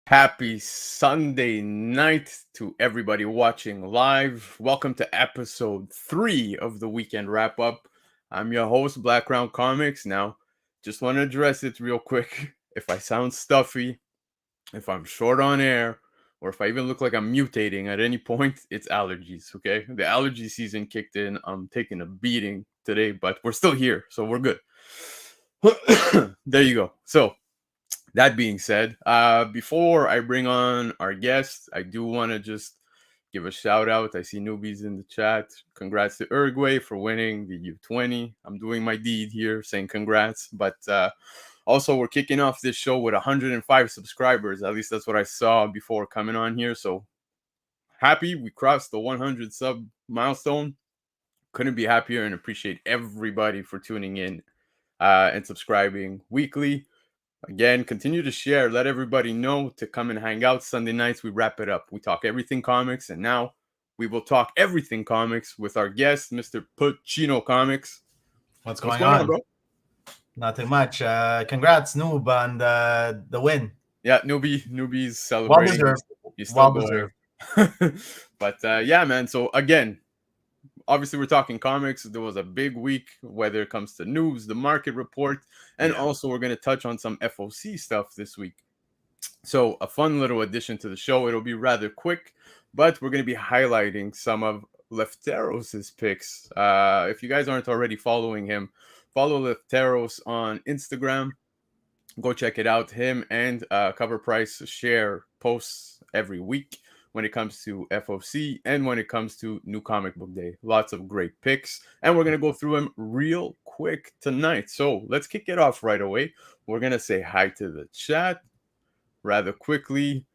Happy Sunday night to everybody watching live. Welcome to episode 3 of the weekend wrap up. I'm your host, Blakk Crown Comics. Now, just want to address it real quick. If I sound stuffy, if I'm short on air, or if I even look like I'm mutating at any point, it's allergies, okay? The allergy season kicked in. I'm taking a beating today, but we're still here, so we're good. There you go. So, that being said, before I bring on our guest, I do want to just give a shout out. I see newbies in the chat. Congrats to Uruguay for winning the U20. I'm doing my deed here saying congrats. But also, we're kicking off this show with 105 subscribers. At least that's what I saw before coming on here. So happy we crossed the 100 sub milestone. Couldn't be happier and appreciate everybody for tuning in and subscribing weekly. Again, continue to share. Let everybody know to come and hang out. Sunday nights, we wrap it up. We talk everything comics, and now we will talk everything comics with our guest, Mr. Puccino Comics. What's going on, bro? Nothing much. Congrats, Noob, on the win. Yeah, newbies celebrating. Well deserved. But yeah, man. So again, obviously we're talking comics. There was a big week, whether it comes to news, the market report, and also we're going to touch on some FOC stuff this week. So a fun little addition to the show. It'll be rather quick, but we're going to be highlighting some of Lefteros's picks. If you guys aren't already following him, follow Lefteros on Instagram. Go check it out. Him and Cover Price share posts every week when it comes to FOC and when it comes to New Comic Book Day. Lots of great picks, and we're going to go through them real quick tonight. So let's kick it off right away. We're going to say hi to the chat rather quickly.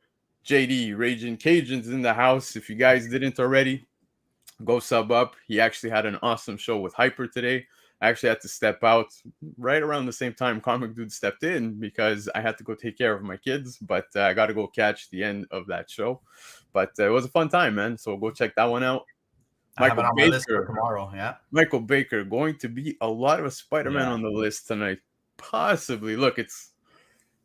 JD, Raging Cajuns in the house. If you guys didn't already, go sub up. He actually had an awesome show with Hyper today. I actually had to step out right around the same time Comic Dude stepped in because I had to go take care of my kids, but I got to go catch the end of that show. But it was a fun time, man. So go check that one out. Michael Baker tomorrow, yeah. Michael Baker, going to be a lot of Spider-Man on the list tonight. Possibly. Look,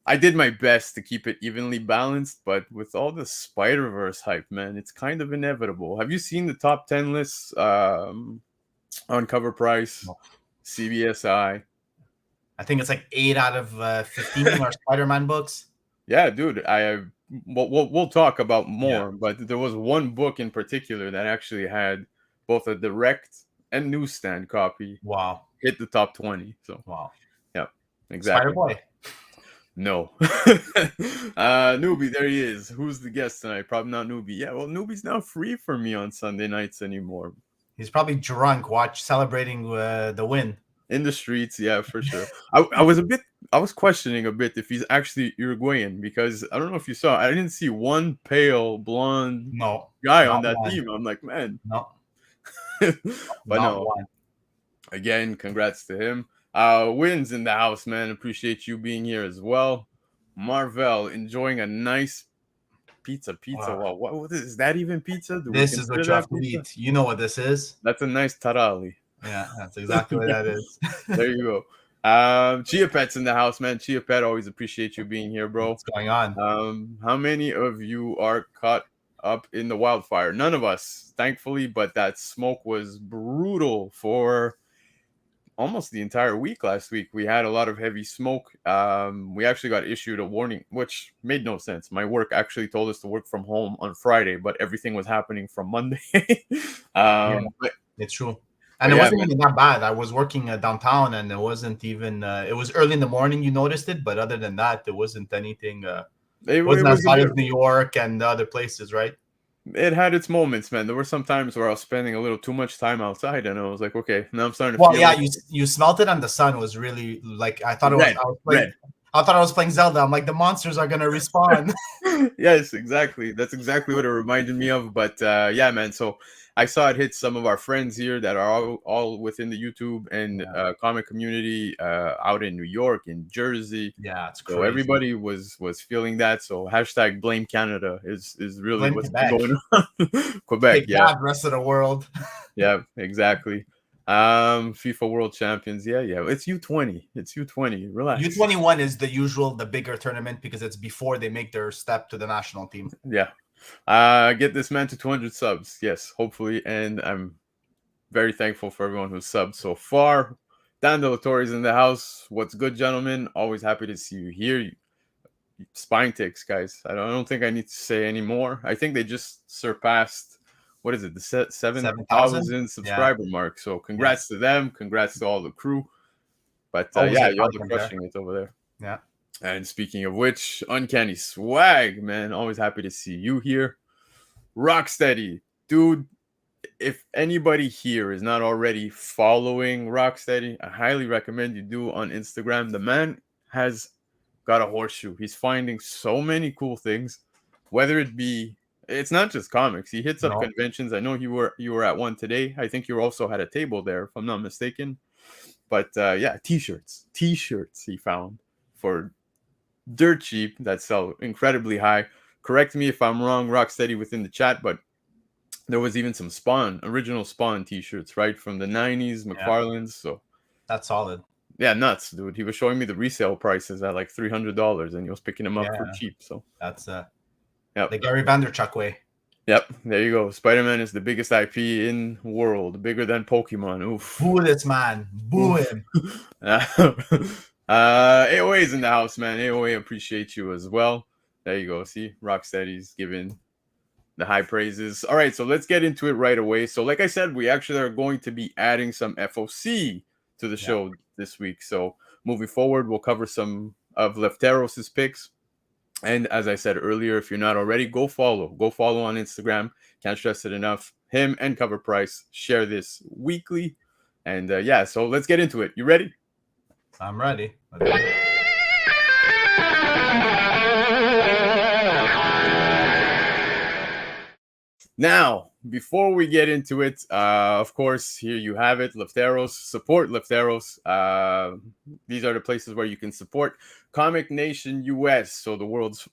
I did my best to keep it evenly balanced, but with all the Spider-Verse hype, man, it's kind of inevitable. Have you seen the top 10 lists on Cover Price? No. CBSI. I think it's like 8 out of 15 are Spider-Man books. Yeah, dude. We'll talk about more, but there was one book in particular that actually had both a direct and newsstand copy. Wow. Hit the top 20. So wow. Yeah, exactly. Spider-Boy. No. Newbie, there he is. Who's the guest tonight? Probably not Newbie. Yeah, well, Newbie's not free for me on Sunday nights anymore. He's probably drunk, celebrating the win. In the streets, yeah, for sure. I was questioning a bit if he's actually Uruguayan, because I don't know if you saw, I didn't see one pale blonde guy on that team. I'm like, man. No. But no. One. Again, congrats to him. Wins in the house, man. Appreciate you being here as well. Marvel enjoying a nice pizza. Wow. What is that even pizza? This is what you have to eat. You know what this is? That's a nice tarali. Yeah, that's exactly what that is. There you go. Chia Pet's in the house, man. Chia Pet, always appreciate you being here, bro. What's going on? How many of you are caught up in the wildfire? None of us, thankfully, but that smoke was brutal for almost the entire week last week. We had a lot of heavy smoke. We actually got issued a warning, which made no sense. My work actually told us to work from home on Friday, but everything was happening from Monday. It's true. And it wasn't even that bad. I was working downtown, and it wasn't even. It was early in the morning. You noticed it, but other than that, it wasn't anything. It wasn't as bad as New York and the other places, right? It had its moments, man. There were some times where I was spending a little too much time outside, and I was like, okay, now I'm starting to feel like you smelt it, and the sun was really like I thought it was. Red. I thought I was playing Zelda. I'm like, the monsters are gonna respawn. Yes, exactly. That's exactly what it reminded me of. But yeah, man. So I saw it hit some of our friends here that are all within the YouTube and comic community out in New York, in Jersey. Yeah, it's crazy. So everybody was feeling that. So hashtag blame Canada is really what's going on. Quebec, Take that, rest of the world. Yeah, exactly. FIFA World Champions. Yeah. It's U20. It's U20. Relax. U21 is the bigger tournament because it's before they make their step to the national team. Yeah. Get this man to 200 subs. Yes, hopefully. And I'm very thankful for everyone who's subbed so far. Dan De La Torre's in the house. What's good, gentlemen? Always happy to see you here. Spine ticks, guys. I don't think I need to say any more. I think they just surpassed, what is it, the 7,000 subscriber mark. So congrats to them. Congrats to all the crew. But yeah, y'all are crushing it over there. Yeah. And speaking of which, Uncanny Swag, man. Always happy to see you here. Rocksteady, dude. If anybody here is not already following Rocksteady, I highly recommend you do on Instagram. The man has got a horseshoe. He's finding so many cool things, whether it be, it's not just comics. He hits up conventions. I know you were at one today. I think you also had a table there, if I'm not mistaken. But yeah, t-shirts he found for dirt cheap that sell incredibly high. Correct me if I'm wrong, Rocksteady, within the chat, but there was even some original Spawn t-shirts, right? From the 90s, McFarlane's. So that's solid. Yeah, nuts, dude. He was showing me the resale prices at like $300 and he was picking them up for cheap. So that's the Gary Vanderchuck way. Yep, there you go. Spider-Man is the biggest IP in the world, bigger than Pokemon. Oof. Boo this man. Boo him. AOA's in the house, man. AOA appreciate you as well. There you go. See, Rocksteady's giving the high praises. All right, so let's get into it right away. So like I said, we actually are going to be adding some FOC to the show this week. So moving forward, we'll cover some of Lefteros' picks. And as I said earlier, if you're not already, go follow on Instagram. Can't stress it enough. Him and Cover Price share this weekly. And yeah, so let's get into it. You ready? I'm ready. Now, before we get into it, of course, here you have it. Lefteros. Support Lefteros. These are the places where you can support Comic Nation US, so the world's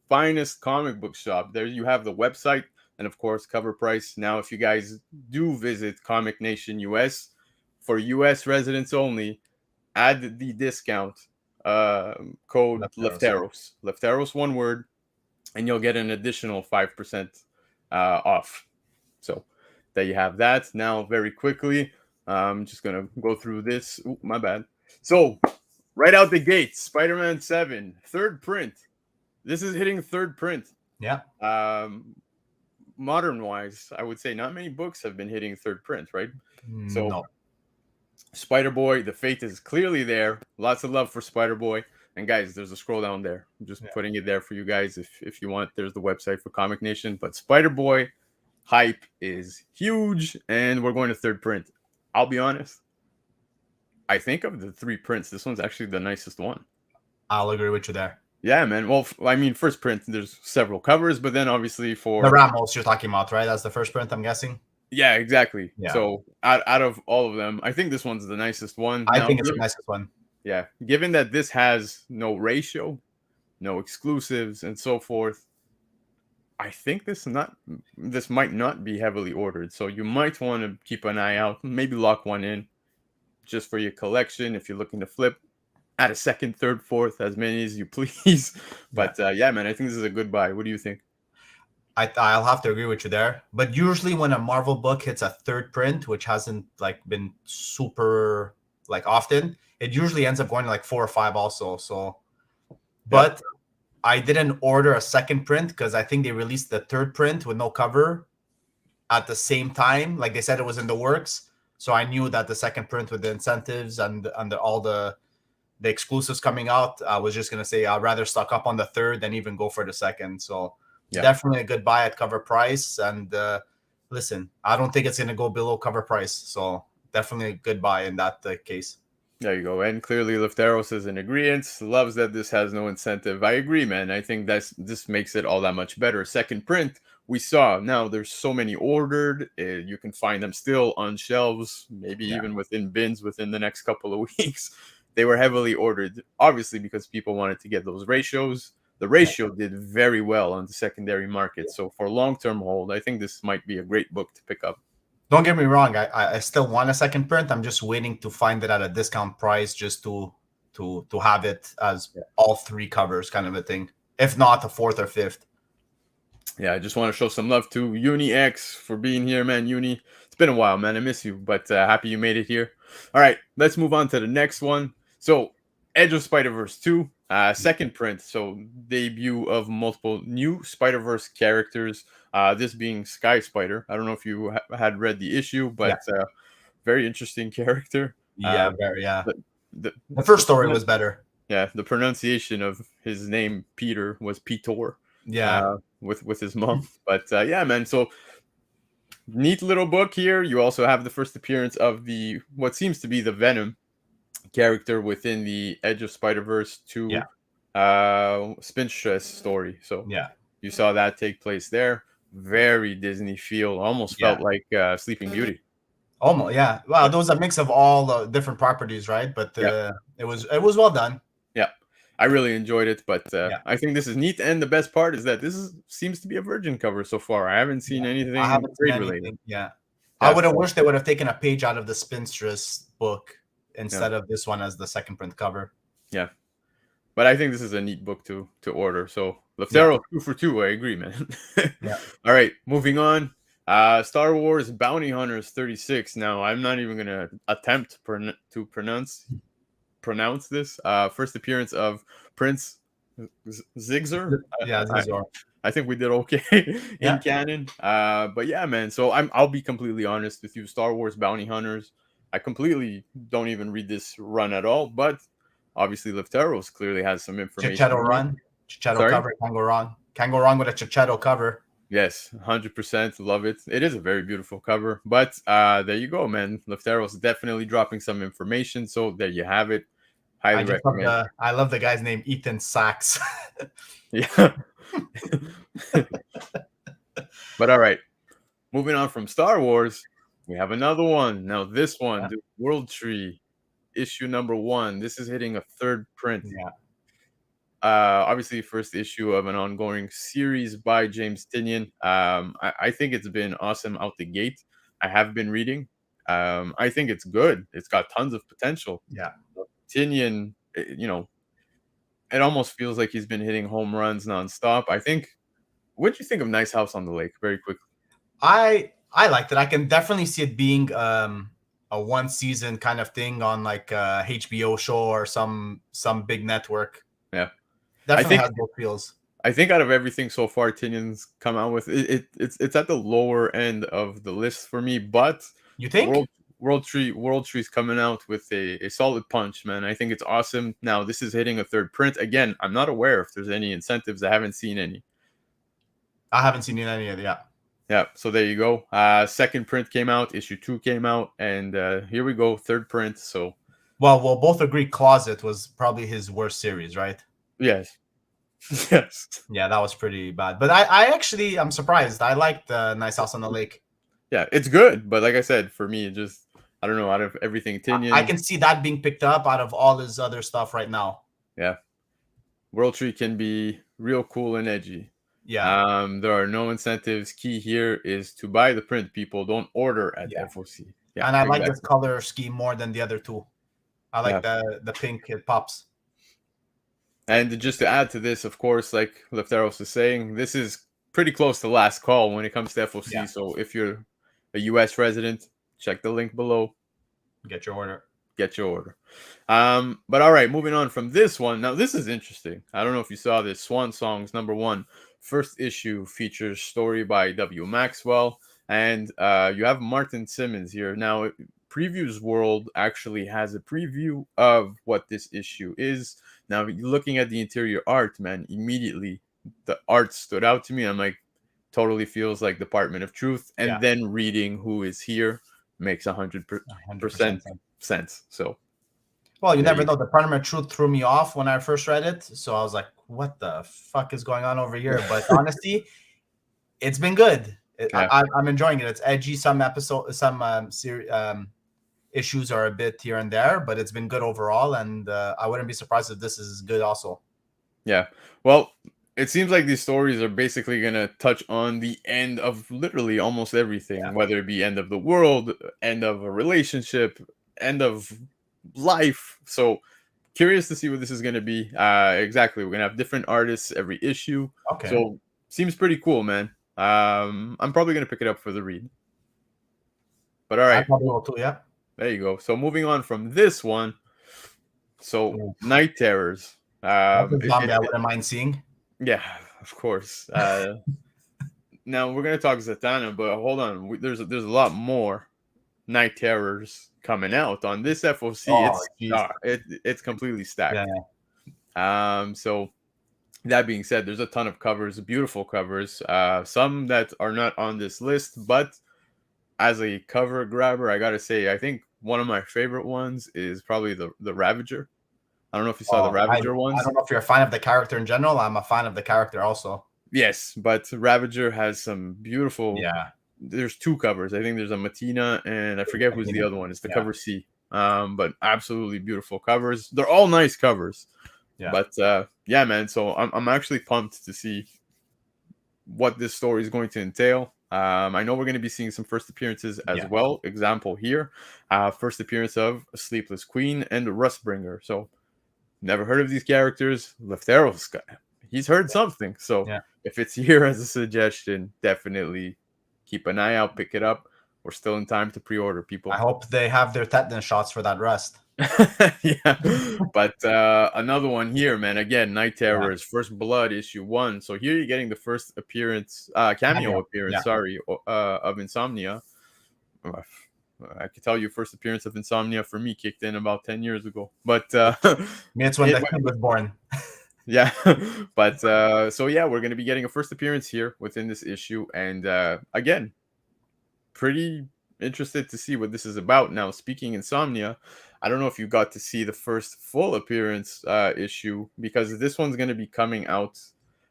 finest comic book shop. There you have the website and, of course, Cover Price. Now, if you guys do visit Comic Nation US, for US residents only, add the discount code Lefteros. Lefteros, one word, and you'll get an additional 5% off. So there you have that. Now, very quickly, I'm just gonna go through this. Ooh, my bad. So right out the gate, Spider-Man 7, third print. This is hitting third print. Yeah. Modern wise, I would say not many books have been hitting third print, right? So no. Spider-Boy, the faith is clearly there. Lots of love for Spider-Boy. And guys, there's a scroll down there. I'm just putting it there for you guys if you want. There's the website for Comic Nation. But Spider-Boy hype is huge, and we're going to third print. I'll be honest. I think of the three prints, this one's actually the nicest one. I'll agree with you there. Yeah, man. Well, I mean, first print, there's several covers, but then obviously for... The Ramos you're talking about, right? That's the first print, I'm guessing? Yeah, exactly. Yeah. So out of all of them, I think this one's the nicest one. I think it's the nicest one. Yeah, given that this has no ratio, no exclusives, and so forth, I think this might not be heavily ordered. So you might want to keep an eye out, maybe lock one in just for your collection. If you're looking to flip, add a second, third, fourth, as many as you please. But yeah, man, I think this is a good buy. What do you think? I'll have to agree with you there. But usually when a Marvel book hits a third print, which hasn't been super often, it usually ends up going to 4 or 5 also. So, but I didn't order a second print because I think they released the third print with no cover at the same time. Like they said, it was in the works. So I knew that the second print with the incentives and all the exclusives coming out, I was just going to say I'd rather stock up on the third than even go for the second. So definitely a good buy at Cover Price. And listen, I don't think it's going to go below Cover Price. So definitely a good buy in that case. There you go. And clearly Lefteros is in agreement, loves that this has no incentive. I agree, man. I think this makes it all that much better. Second print, we saw. Now there's so many ordered. You can find them still on shelves, maybe even within bins within the next couple of weeks. They were heavily ordered, obviously, because people wanted to get those ratios. The ratio did very well on the secondary market. So for long-term hold, I think this might be a great book to pick up. Don't get me wrong. I still want a second print. I'm just waiting to find it at a discount price just to have it as all 3 covers kind of a thing. If not a 4th or 5th. Yeah, I just want to show some love to Uni X for being here, man. Uni, it's been a while, man. I miss you, but happy you made it here. All right, let's move on to the next one. So, Edge of Spider-Verse 2, second print. So, debut of multiple new Spider-Verse characters. This being Sky Spider. I don't know if you had read the issue, but very interesting character. Yeah, very, yeah. The first story was better. Yeah, the pronunciation of his name, Peter, was Petor. Yeah. With his mom. But yeah, man. So neat little book here. You also have the first appearance of the what seems to be the Venom character within the Edge of Spider-Verse 2 Spinstress story. So yeah, you saw that take place there. Very Disney feel. Almost felt like Sleeping Beauty. Almost, yeah. Wow, there was a mix of all the different properties, right? But it was well done. Yeah, I really enjoyed it, but I think this is neat. And the best part is that this seems to be a virgin cover so far. I haven't seen anything trade related. Yeah. I would have wished they would have taken a page out of the Spinstress book instead of this one as the second print cover. Yeah. But I think this is a neat book to order. So Leftero 2 for 2. I agree, man. All right, moving on. Star Wars Bounty Hunters 36. Now, I'm not even going to attempt to pronounce this. First appearance of Prince Zigzor. Zigzor. I think we did okay in canon. But yeah, man. So I'll be completely honest with you. Star Wars Bounty Hunters. I completely don't even read this run at all. But obviously, Lefteros clearly has some information. Chichetto run. Chichetto cover. Can't go wrong. Can't go wrong with a Chichetto cover. Yes, 100% love it. It is a very beautiful cover. But there you go, man. Lefteros definitely dropping some information. So there you have it. Highly recommend. I love the guy's name, Ethan Sachs. Yeah. But all right. Moving on from Star Wars, we have another one. Now this one, the World Tree, issue number 1. This is hitting a 3rd print. Yeah. Obviously, first issue of an ongoing series by James Tynion. I think it's been awesome out the gate. I have been reading. I think it's good. It's got tons of potential. Yeah. Tynion, it almost feels like he's been hitting home runs nonstop. I think. What do you think of Nice House on the Lake? Very quickly. I liked it. I can definitely see it being a 1 season kind of thing on like a HBO show or some big network. Yeah. Definitely has both feels. I think out of everything so far, Tynion's come out with it's at the lower end of the list for me. But you think World Tree's coming out with a solid punch, man. I think it's awesome. Now this is hitting a 3rd print again. I'm not aware if there's any incentives. I haven't seen any. I haven't seen any of that. Yeah. So there you go. 2nd print came out. Issue 2 came out, and here we go. 3rd print. So we'll both agree. Closet was probably his worst series, right? Yes. Yes. Yeah, that was pretty bad. But I'm surprised. I liked Nice House on the Lake. Yeah, it's good. But like I said, for me, I don't know, out of everything Tynion. I can see that being picked up out of all his other stuff right now. Yeah. World Tree can be real cool and edgy. Yeah. There are no incentives. Key here is to buy the print, people. Don't order at FOC. Yeah, and I like this color scheme more than the other 2. I like the pink. It pops. And just to add to this, of course, like Lefteros is saying, this is pretty close to last call when it comes to FOC. Yeah. So if you're a U.S. resident, check the link below. Get your order. But all right, moving on from this one. Now, this is interesting. I don't know if you saw this. Swan Songs number 1. First issue features story by W. Maxwell. And you have Martin Simmons here. Now, Previews World actually has a preview of what this issue is. Now, looking at the interior art, man, immediately the art stood out to me. I'm like, totally feels like Department of Truth. And then reading who is here makes 100% sense. So, well, you never know. Department of Truth threw me off when I first read it. So I was like, what the fuck is going on over here? But honestly, it's been good. I'm enjoying it. It's edgy. Some issues are a bit here and there, but it's been good overall, and I wouldn't be surprised if this is good also. Yeah. Well, it seems like these stories are basically going to touch on the end of literally almost everything, whether it be end of the world, end of a relationship, end of life. So curious to see what this is going to be. Exactly. We're going to have different artists every issue. Okay. So seems pretty cool, man. I'm probably going to pick it up for the read. But all right. I probably will too, yeah. There you go. So moving on from this one. So Night Terrors. That's a zombie I wouldn't mind seeing. Yeah, of course. Now we're gonna talk Zatanna, but hold on. There's a lot more Night Terrors coming out on this FOC. It's completely stacked. Yeah. So that being said, there's a ton of covers, beautiful covers. Some that are not on this list, but as a cover grabber, I gotta say, I think one of my favorite ones is probably the Ravager. I don't know if you saw the Ravager ones. I don't know if you're a fan of the character in general. I'm a fan of the character also. Yes, but Ravager has some beautiful. Yeah. There's two covers. I think there's a Matina, and I forget who's the other one. It's the cover C. But absolutely beautiful covers. They're all nice covers. Yeah. But yeah, man. So I'm actually pumped to see what this story is going to entail. I know we're going to be seeing some first appearances as well. Example here, first appearance of Sleepless Queen and Rustbringer. So never heard of these characters. Lefteros, he's heard something. So if it's here as a suggestion, definitely keep an eye out, pick it up. We're still in time to pre-order, people. I hope they have their tetanus shots for that rest. Yeah, but another one here, man. Again, Night Terrors, First Blood, issue 1. So here you're getting the first appearance, cameo appearance, of Insomnia. I can tell you, first appearance of Insomnia for me kicked in about 10 years ago. But it's when the kid was born. Yeah, but so yeah, we're gonna be getting a first appearance here within this issue, and again, pretty interested to see what this is about. Now, speaking Insomnia, I don't know if you got to see the first full appearance issue, because this one's gonna be coming out,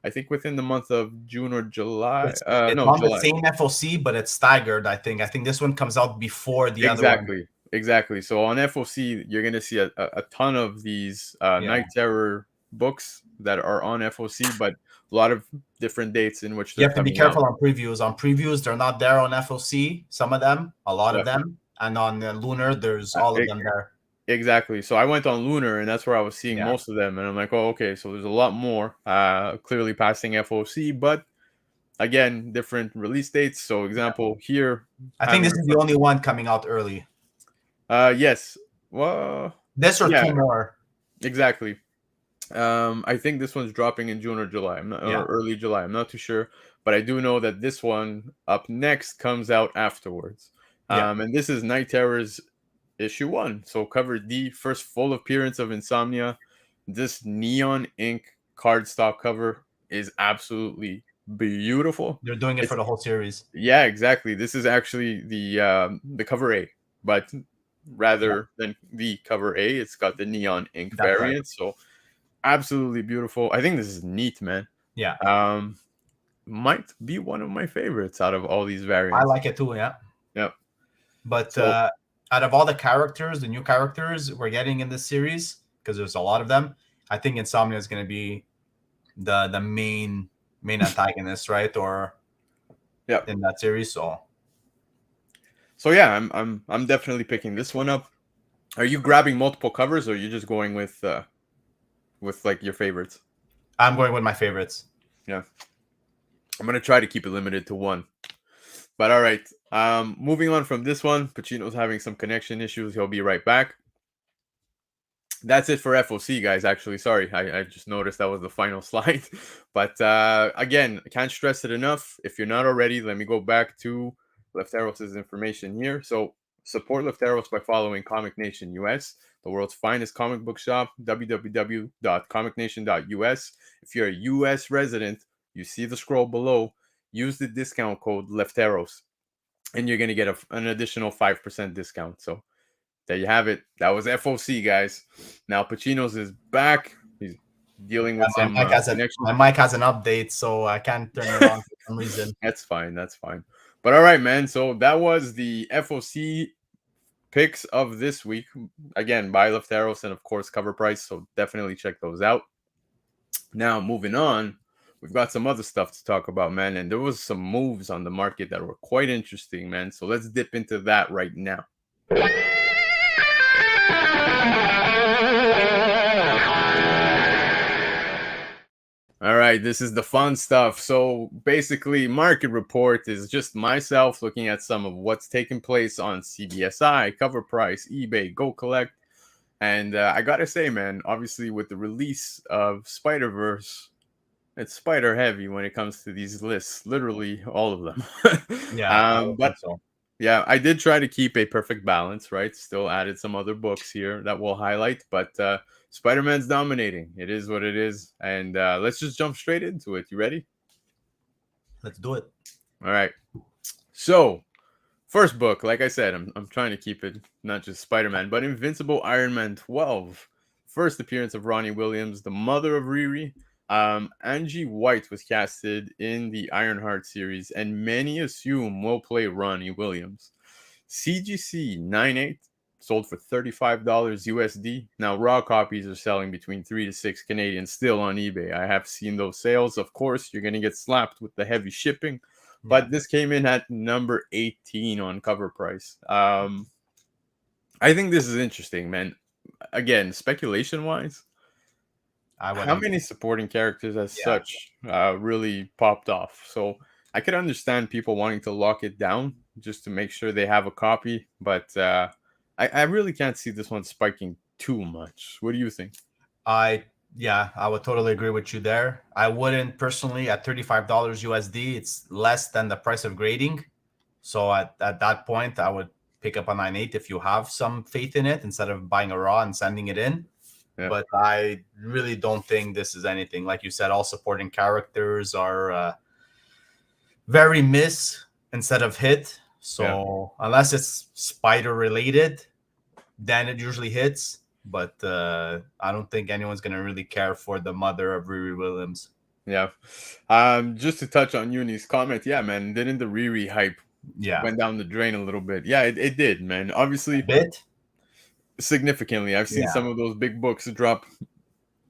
I think, within the month of June or July. It's on July. The same FOC, but it's staggered. I think this one comes out before the other one. Exactly. So on FOC, you're gonna see a ton of these Night Terror books that are on FOC, but a lot of different dates in which you have to be careful on previews. On previews, they're not there on FOC. Some of them, a lot of them, and on Lunar, there's all of them there. Exactly. So I went on Lunar, and that's where I was seeing most of them, and I'm like, oh, okay. So there's a lot more, clearly passing FOC, but again, different release dates. So example here, I think this is the only one coming out early. Yes. Well, this or two more. Exactly. I think this one's dropping in June or July. Or early July. I'm not too sure, but I do know that this one up next comes out afterwards. And this is Night Terrors issue 1. So cover D, first full appearance of Insomnia. This neon ink cardstock cover is absolutely beautiful. They're doing it for the whole series. Yeah, exactly. This is actually the cover A, but rather than the cover A, it's got the neon ink variant. Right. So absolutely beautiful. I think this is neat, man. Yeah. Might be one of my favorites out of all these variants. I like it too, yeah. Yep. But out of all the characters, the new characters we're getting in this series, because there's a lot of them, I think Insomnia is going to be the main antagonist, right? Or in that series. So yeah, I'm definitely picking this one up. Are you grabbing multiple covers, or are you just going with like your favorites? I'm going with my favorites. Yeah. I'm going to try to keep it limited to one. But all right. Moving on from this one, Pacino's having some connection issues. He'll be right back. That's it for FOC, guys. Actually, sorry. I just noticed that was the final slide. But again, I can't stress it enough. If you're not already, let me go back to Lefteros' information here. So support Lefteros by following Comic Nation US, the world's finest comic book shop, www.comicnation.us. If you're a US resident, you see the scroll below. Use the discount code Lefteros, and you're going to get an additional 5% discount. So there you have it. That was FOC, guys. Now Pacino's is back. He's dealing with some connection. My mic has an update, so I can't turn it on for some reason. That's fine. But all right, man. So that was the FOC picks of this week. Again, by Lefteros, and of course cover price. So definitely check those out. Now moving on, we've got some other stuff to talk about, man. And there was some moves on the market that were quite interesting, man. So let's dip into that right now. All right, this is the fun stuff. So basically, market report is just myself looking at some of what's taking place on CBSI, Cover Price, eBay, Go Collect. And I gotta say, man, obviously with the release of Spider-Verse, it's spider heavy when it comes to these lists, literally all of them. Yeah, I would But think so. yeah, I did try to keep a perfect balance, right? Still added some other books here that we'll highlight, but Spider-Man's dominating. It is what it is. And let's just jump straight into it. You ready? Let's do it. All right. So, first book, like I said, I'm trying to keep it not just Spider-Man, but Invincible Iron Man 12. First appearance of Ronnie Williams, the mother of Riri. Angie White was casted in the Ironheart series, and many assume will play Ronnie Williams. CGC 98 sold for $35 USD. Now, raw copies are selling between 3 to 6 Canadian still on eBay. I have seen those sales. Of course, you're going to get slapped with the heavy shipping, but this came in at number 18 on Cover Price. I think this is interesting, man. Again, speculation-wise, how many supporting characters as such really popped off? So I could understand people wanting to lock it down just to make sure they have a copy, but I really can't see this one spiking too much. What do you think? I would totally agree with you there. I wouldn't personally at $35 USD. It's less than the price of grading. So at that point, I would pick up a 9.8 if you have some faith in it instead of buying a raw and sending it in. Yeah. But I really don't think this is anything. Like you said, all supporting characters are very miss instead of hit. So unless it's spider related, then it usually hits. But I don't think anyone's going to really care for the mother of Riri Williams. Yeah. Just to touch on Uni's comment, yeah, man, didn't the Riri hype went down the drain a little bit? Yeah, it did, man. Obviously, a bit. Significantly. I've seen some of those big books drop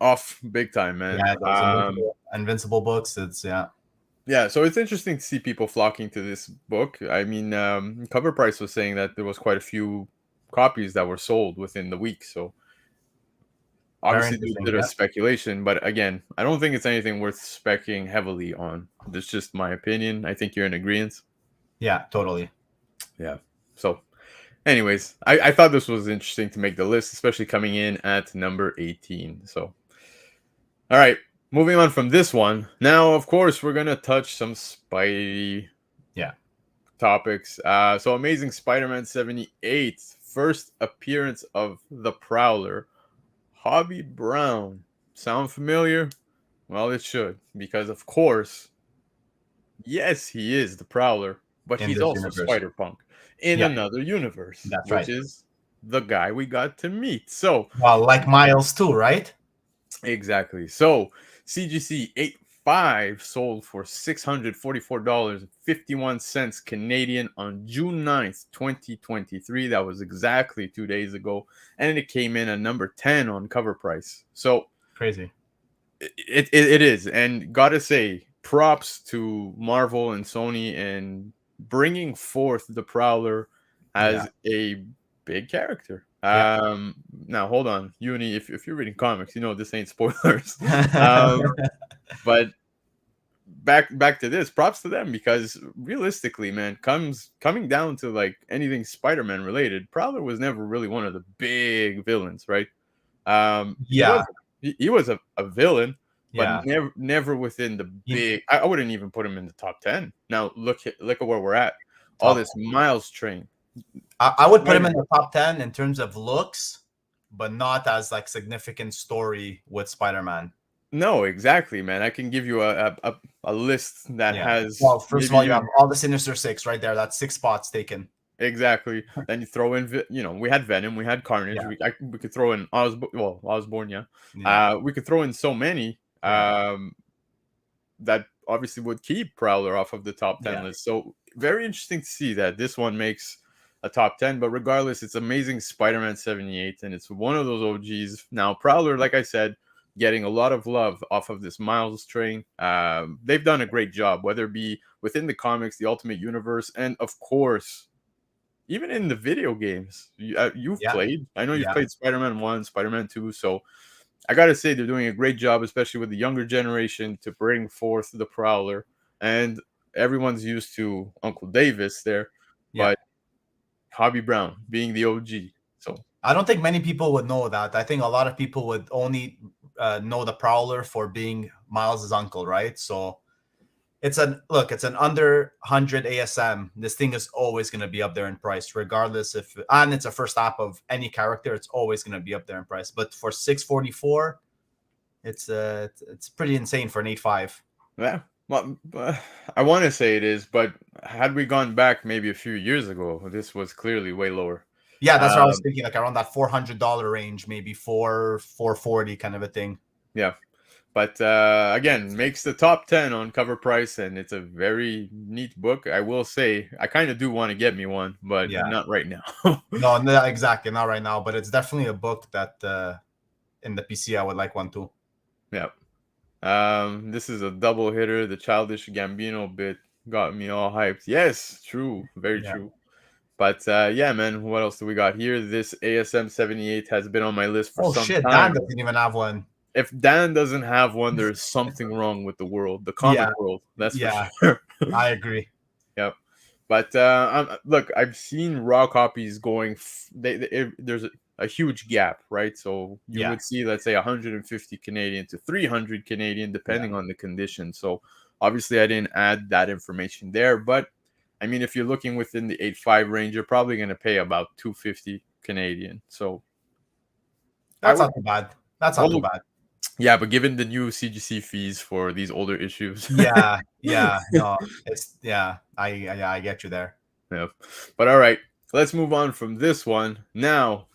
off big time, man. Yeah, those Invincible books. It's yeah, so it's interesting to see people flocking to this book. I mean, Cover Price was saying that there was quite a few copies that were sold within the week. So obviously there's a bit of speculation, but again, I don't think it's anything worth specking heavily on. That's just my opinion. I think you're in agreement. Yeah, totally. Yeah. So anyways, I thought this was interesting to make the list, especially coming in at number 18. So, all right, moving on from this one. Now, of course, we're going to touch some Spidey topics. So, Amazing Spider-Man 78, first appearance of the Prowler. Hobie Brown. Sound familiar? Well, it should, because, of course, yes, he is the Prowler, but he's also Spider-Punk. In another universe, which is the guy we got to meet. So, well, like Miles too, right? Exactly. So, CGC 85 sold for $644.51 Canadian on June 9th, 2023. That was exactly 2 days ago, and it came in at number 10 on Cover Price. So crazy. It is, and gotta say, props to Marvel and Sony and bringing forth the Prowler as a big character. Now hold on, Uni, if you're reading comics, you know this ain't spoilers. But back to this, props to them, because realistically, man, coming down to like anything Spider-Man related, Prowler was never really one of the big villains, right? He was a villain, but never within the big. I wouldn't even put him in the top 10. Now look at where we're at. All this Miles train. I would put him in the top 10 in terms of looks, but not as like significant story with Spider-Man. No, exactly, man. I can give you a list that has. Well, first of all, you have all the Sinister Six right there. That's 6 spots taken. Exactly. Then you throw in, we had Venom, we had Carnage. We could throw in Osborn. We could throw in so many that obviously would keep Prowler off of the top 10 list. So very interesting to see that this one makes a top 10. But regardless, it's Amazing Spider-Man 78, and it's one of those OGs. Now, Prowler, like I said, getting a lot of love off of this Miles train. They've done a great job, whether it be within the comics, the Ultimate Universe, and of course, even in the video games. You've played. I know you've played Spider-Man 1, Spider-Man 2, so I gotta say they're doing a great job, especially with the younger generation, to bring forth the Prowler. And everyone's used to Uncle Davis there, but Hobby Brown being the OG. So I don't think many people would know that. I think a lot of people would only know the Prowler for being Miles's uncle, right? So it's an under 100 ASM. This thing is always going to be up there in price, regardless if, and it's a first app of any character. It's always going to be up there in price. But for 644, it's pretty insane for an 8.5. Yeah. Well, I want to say it is, but had we gone back maybe a few years ago, this was clearly way lower. Yeah, that's what I was thinking, like around that $400 range, maybe $440 kind of a thing. Yeah, but again, makes the top 10 on cover price, and it's a very neat book. I will say, I kind of do want to get me one, but not right now. No, exactly, not right now. But it's definitely a book that in the PC I would like one too. Yeah. This is a double hitter. The Childish Gambino bit got me all hyped. Yes, true, very true. But yeah, man, what else do we got here? This ASM 78 has been on my list for some time. Dan doesn't even have one. If Dan doesn't have one, there's something wrong with the world, the comic world. That's for sure. I agree. Yep. But look, I've seen raw copies going. There's a huge gap, right? So you would see, let's say, 150 Canadian to 300 Canadian, depending on the condition. So obviously, I didn't add that information there, but I mean, if you're looking within the 8.5 range, you're probably going to pay about 250 Canadian. So that's not too bad. That's not too bad. Yeah, but given the new CGC fees for these older issues, no, it's I get you there. Yeah, but all right, let's move on from this one now.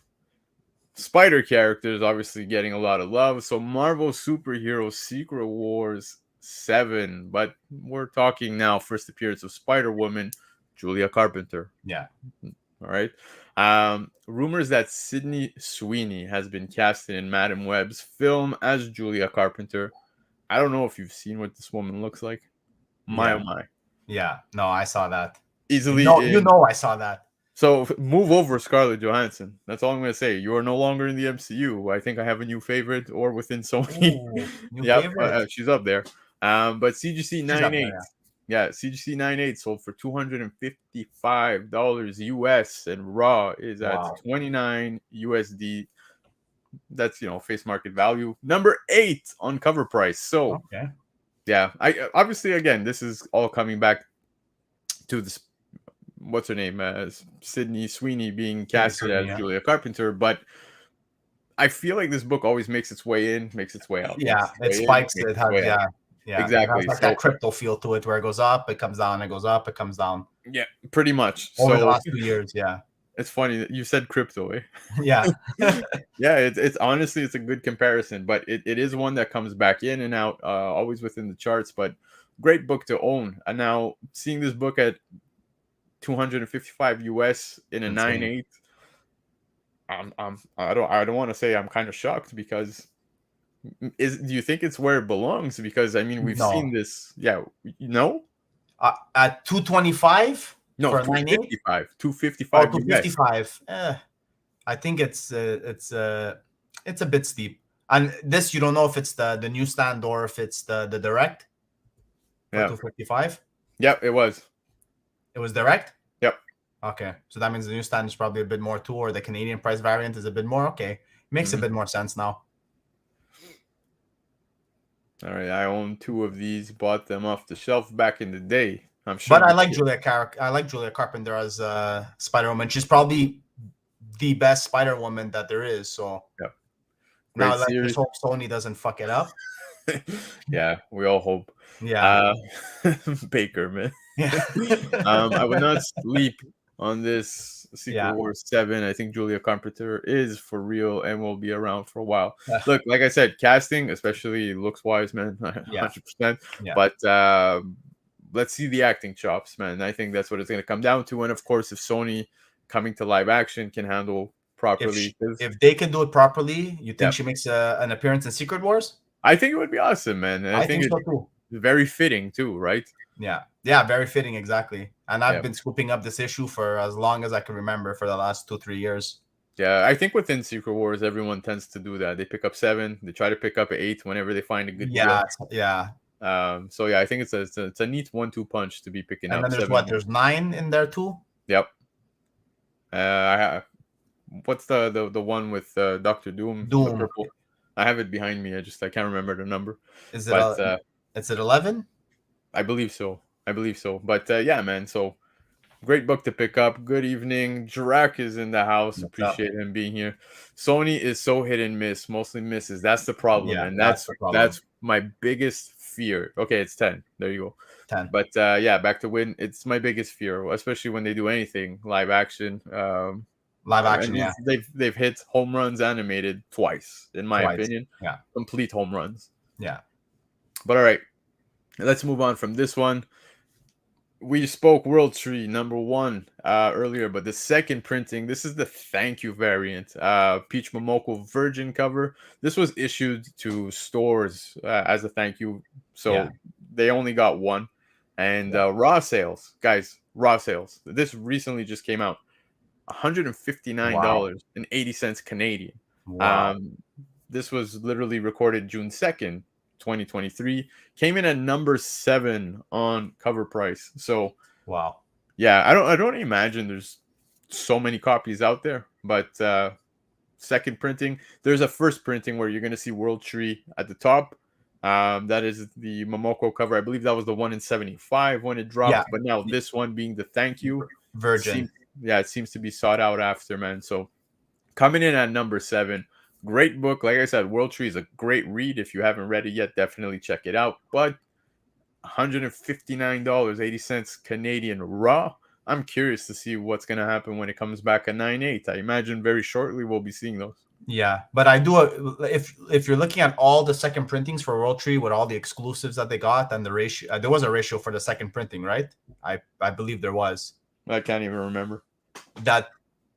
Spider characters obviously getting a lot of love. So Marvel Superhero Secret Wars 7, but we're talking now first appearance of Spider-Woman, Julia Carpenter. Yeah. All right. Rumors that Sydney Sweeney has been casted in Madam Web's film as Julia Carpenter. I don't know if you've seen what this woman looks like. Oh my. Yeah. No, I saw that. Easily. I saw that. So move over Scarlett Johansson. That's all I'm going to say. You are no longer in the MCU. I think I have a new favorite, or within Sony. Yeah, she's up there. But CGC 98. CGC 98 sold for $255 US, and Raw is at $29 USD. That's face market value. Number 8 on cover price. So yeah, I obviously, again, this is all coming back to this. What's her name? Sydney Sweeney being casted as Julia Carpenter, but I feel like this book always makes its way in, makes its way out. Yeah, it spikes. It has, exactly. It has like that crypto feel to it, where it goes up, it comes down, it goes up, it comes down. Yeah, pretty much. Over the last 2 years, It's funny that you said crypto, eh? Yeah. Yeah, it's honestly, it's a good comparison, but it is one that comes back in and out, always within the charts, but great book to own. And now seeing this book at $255 US in a 9.8, I don't want to say I'm kind of shocked, because do you think it's where it belongs? Because I mean, we've seen this. Yeah, at 225. No, for 255. 255. 255. I think it's a bit steep. And this, you don't know if it's the newsstand or if it's the direct. Yeah. 255. Yep, it was. It was direct? Yep. Okay. So that means the newsstand is probably a bit more too, or the Canadian price variant is a bit more. Okay. Makes a bit more sense now. All right. I own 2 of these, bought them off the shelf back in the day. I'm sure. But I like Julia Carpenter as Spider-Woman. She's probably the best Spider-Woman that there is. So now let's hope Sony doesn't fuck it up. Yeah, we all hope. Yeah. Baker, man. I would not sleep on this Secret Wars 7. I think Julia Carpenter is for real and will be around for a while. Look, like I said, casting, especially looks wise, man, 100%. Yeah. But let's see the acting chops, man. I think that's what it's going to come down to. And of course, if Sony coming to live action can handle properly. If they can do it properly, you think Yep. she makes an appearance in Secret Wars? I think it would be awesome, man. And I think so too. very fitting too, right? Yeah, very fitting, exactly. And I've Yep. been scooping up this issue for as long as I can remember, for the last 2-3 years. Yeah, I think within Secret Wars, everyone tends to do that. They pick up 7, they try to pick up 8 whenever they find a good deal. Yeah. So yeah, I think it's a neat 1-2 punch to be picking and up. And then there's 7. There's 9 in there too. Yep. What's the one with Dr. Doom? The purple. I have it behind me. I can't remember the number. Is it 11? I believe so. But yeah, man. So great book to pick up. Good evening. Jirak is in the house. Appreciate him being here. Sony is so hit and miss, mostly misses. That's the problem, and that's my biggest fear. Okay, it's 10. There you go. 10. But yeah, back to win. It's my biggest fear, especially when they do anything live action. Yeah. They've hit home runs animated twice, in my opinion. Yeah. Complete home runs. Yeah. But all right, let's move on from this one. We spoke World Tree #1 earlier, but the second printing, this is the thank you variant. Peach Momoko Virgin cover. This was issued to stores as a thank you, so they only got one. And raw sales, guys, raw sales. This recently just came out. $159.80 Canadian. Wow. This was literally recorded June 2nd, 2023. Came in at number 7 on cover price. So wow. Yeah, I don't imagine there's so many copies out there, but second printing, there's a first printing where you're going to see World Tree at the top. That is the Momoko cover. I believe that was the one in 75 when it dropped, but now this one being the thank you Virgin. It seems to be sought out after, man. So coming in at number 7, great book. Like I said, World Tree is a great read. If you haven't read it yet, definitely check it out. But $159.80 Canadian raw. I'm curious to see what's going to happen when it comes back at 9.8. I imagine very shortly we'll be seeing those. Yeah, but I do. If you're looking at all the second printings for World Tree with all the exclusives that they got, and the ratio, there was a ratio for the second printing, right? I believe there was. I can't even remember. That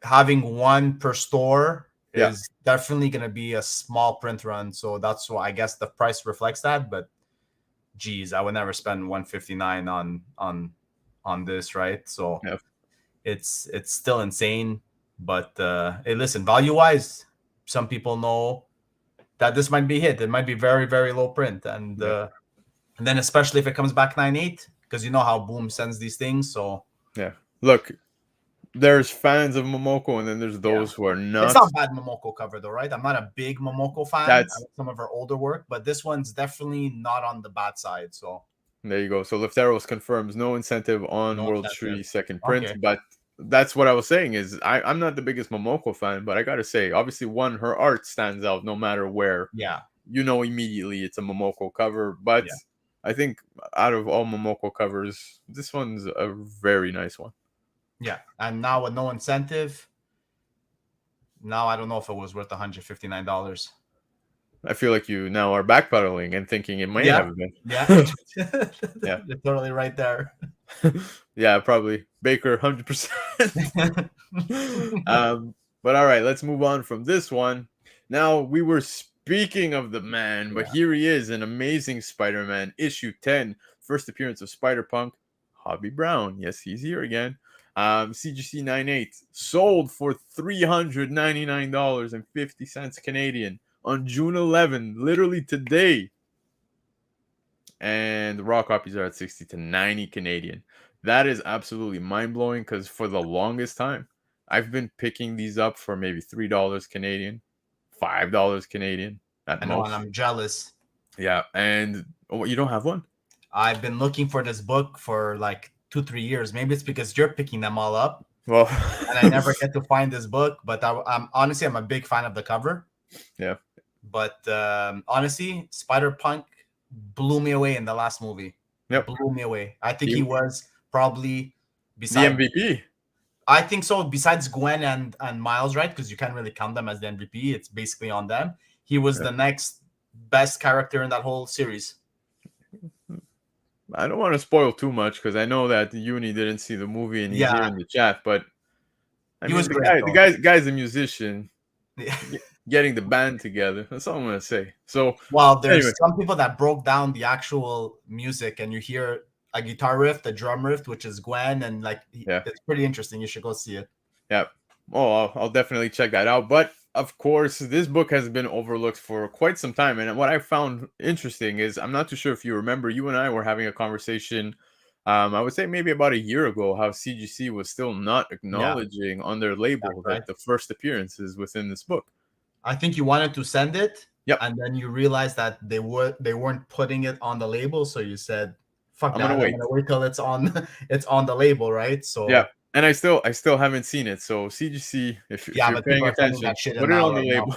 having one per store is definitely going to be a small print run, so that's why I guess the price reflects that. But geez, I would never spend $159 on this, right? So it's still insane. But hey, listen, value wise, some people know that this might be hit. It might be very, very low print, and then especially if it comes back 9.8, because you know how Boom sends these things. So look, there's fans of Momoko, and then there's those who are not. It's not bad Momoko cover though, right? I'm not a big Momoko fan. I like some of her older work, but this one's definitely not on the bad side. So there you go. So Lefteros confirms no incentive on World Tree second print, but that's what I was saying is I'm not the biggest Momoko fan, but I gotta say, obviously, one, her art stands out no matter where. You know immediately it's a Momoko cover, but I think out of all Momoko covers, this one's a very nice one. Yeah, and now with no incentive, now I don't know if it was worth $159. I feel like you now are backpedaling and thinking it might have been. Yeah. You're totally right there. Yeah, probably. Baker, 100%. But all right, let's move on from this one. Now, we were speaking of the man, but here he is, an Amazing Spider-Man, issue 10, first appearance of Spider-Punk, Hobby Brown. Yes, he's here again. CGC 9.8, sold for $399.50 Canadian on June 11, literally today. And the raw copies are at 60 to 90 Canadian. That is absolutely mind-blowing because for the longest time, I've been picking these up for maybe $3 Canadian, $5 Canadian at most. And I'm jealous. Yeah, and you don't have one? I've been looking for this book for like 2-3 years. Maybe it's because you're picking them all up. Well, and I never get to find this book. But I'm honestly, I'm a big fan of the cover. Yeah. But honestly, Spider-Punk blew me away in the last movie. Blew me away. I think he was probably the MVP. I think so. Besides Gwen and Miles, right? Because you can't really count them as the MVP. It's basically on them. He was the next best character in that whole series. I don't want to spoil too much because I know that Uni didn't see the movie and he's here in the chat, but I He mean, was great though. the guy's a musician. Yeah. Getting the band together. That's all I'm gonna say. So, Well, there's anyway, some people that broke down the actual music, and you hear a guitar riff, the drum riff, which is Gwen, and like yeah, it's pretty interesting. You should go see it. yeah. Oh, I'll definitely check that out. But of course, this book has been overlooked for quite some time. And what I found interesting is I'm not too sure if you remember, you and I were having a conversation. I would say maybe about a year ago, how CGC was still not Yeah, acknowledging on their that's label right. that the first appearances within this book. I think you wanted to send it, Yep, and then you realized that they weren't putting it on the label, so you said, "Fuck I'm that! gonna I'm wait. gonna wait till it's on it's on the label, right?" Yeah, So and I still haven't seen it. So CGC, if yeah, you're but people paying are sending attention, that shit in put it now on the right now label.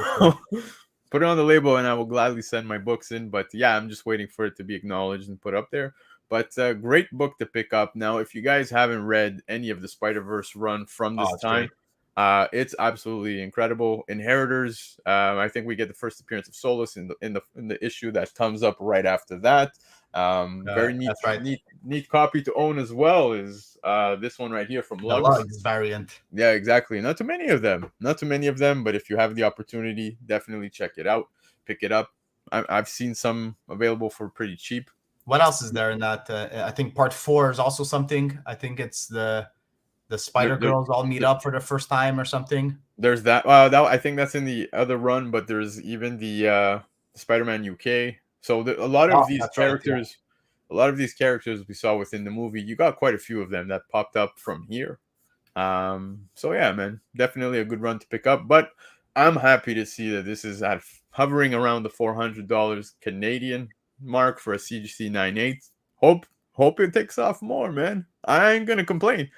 for sure. Put it on the label, and I will gladly send my books in. But yeah, I'm just waiting for it to be acknowledged and put up there. But great book to pick up. Now, if you guys haven't read any of the Spider-Verse run from Oh, this it's time, great. it's absolutely incredible. Inheritors. I think we get the first appearance of Solus in the issue that comes up right after that. Very That's right. neat copy to own as well is this one right here from The Lugs. Lugs variant. Yeah, exactly. Not too many of them. Not too many of them, but if you have the opportunity, definitely check it out. Pick it up. I've seen some available for pretty cheap. What else is there in that? I think part 4 is also something. I think it's the There, Spider there, Girls all meet there- up for the first time or something. there's that. I think that's in the other run, but there's even the Spider-Man UK. So a lot of Oh, these that's right. Yeah. characters, we saw within the movie, you got quite a few of them that popped up from here. So yeah, man, definitely a good run to pick up. But I'm happy to see that this is at hovering around the $400 Canadian mark for a CGC 98. Hope it takes off more, man. I ain't gonna complain.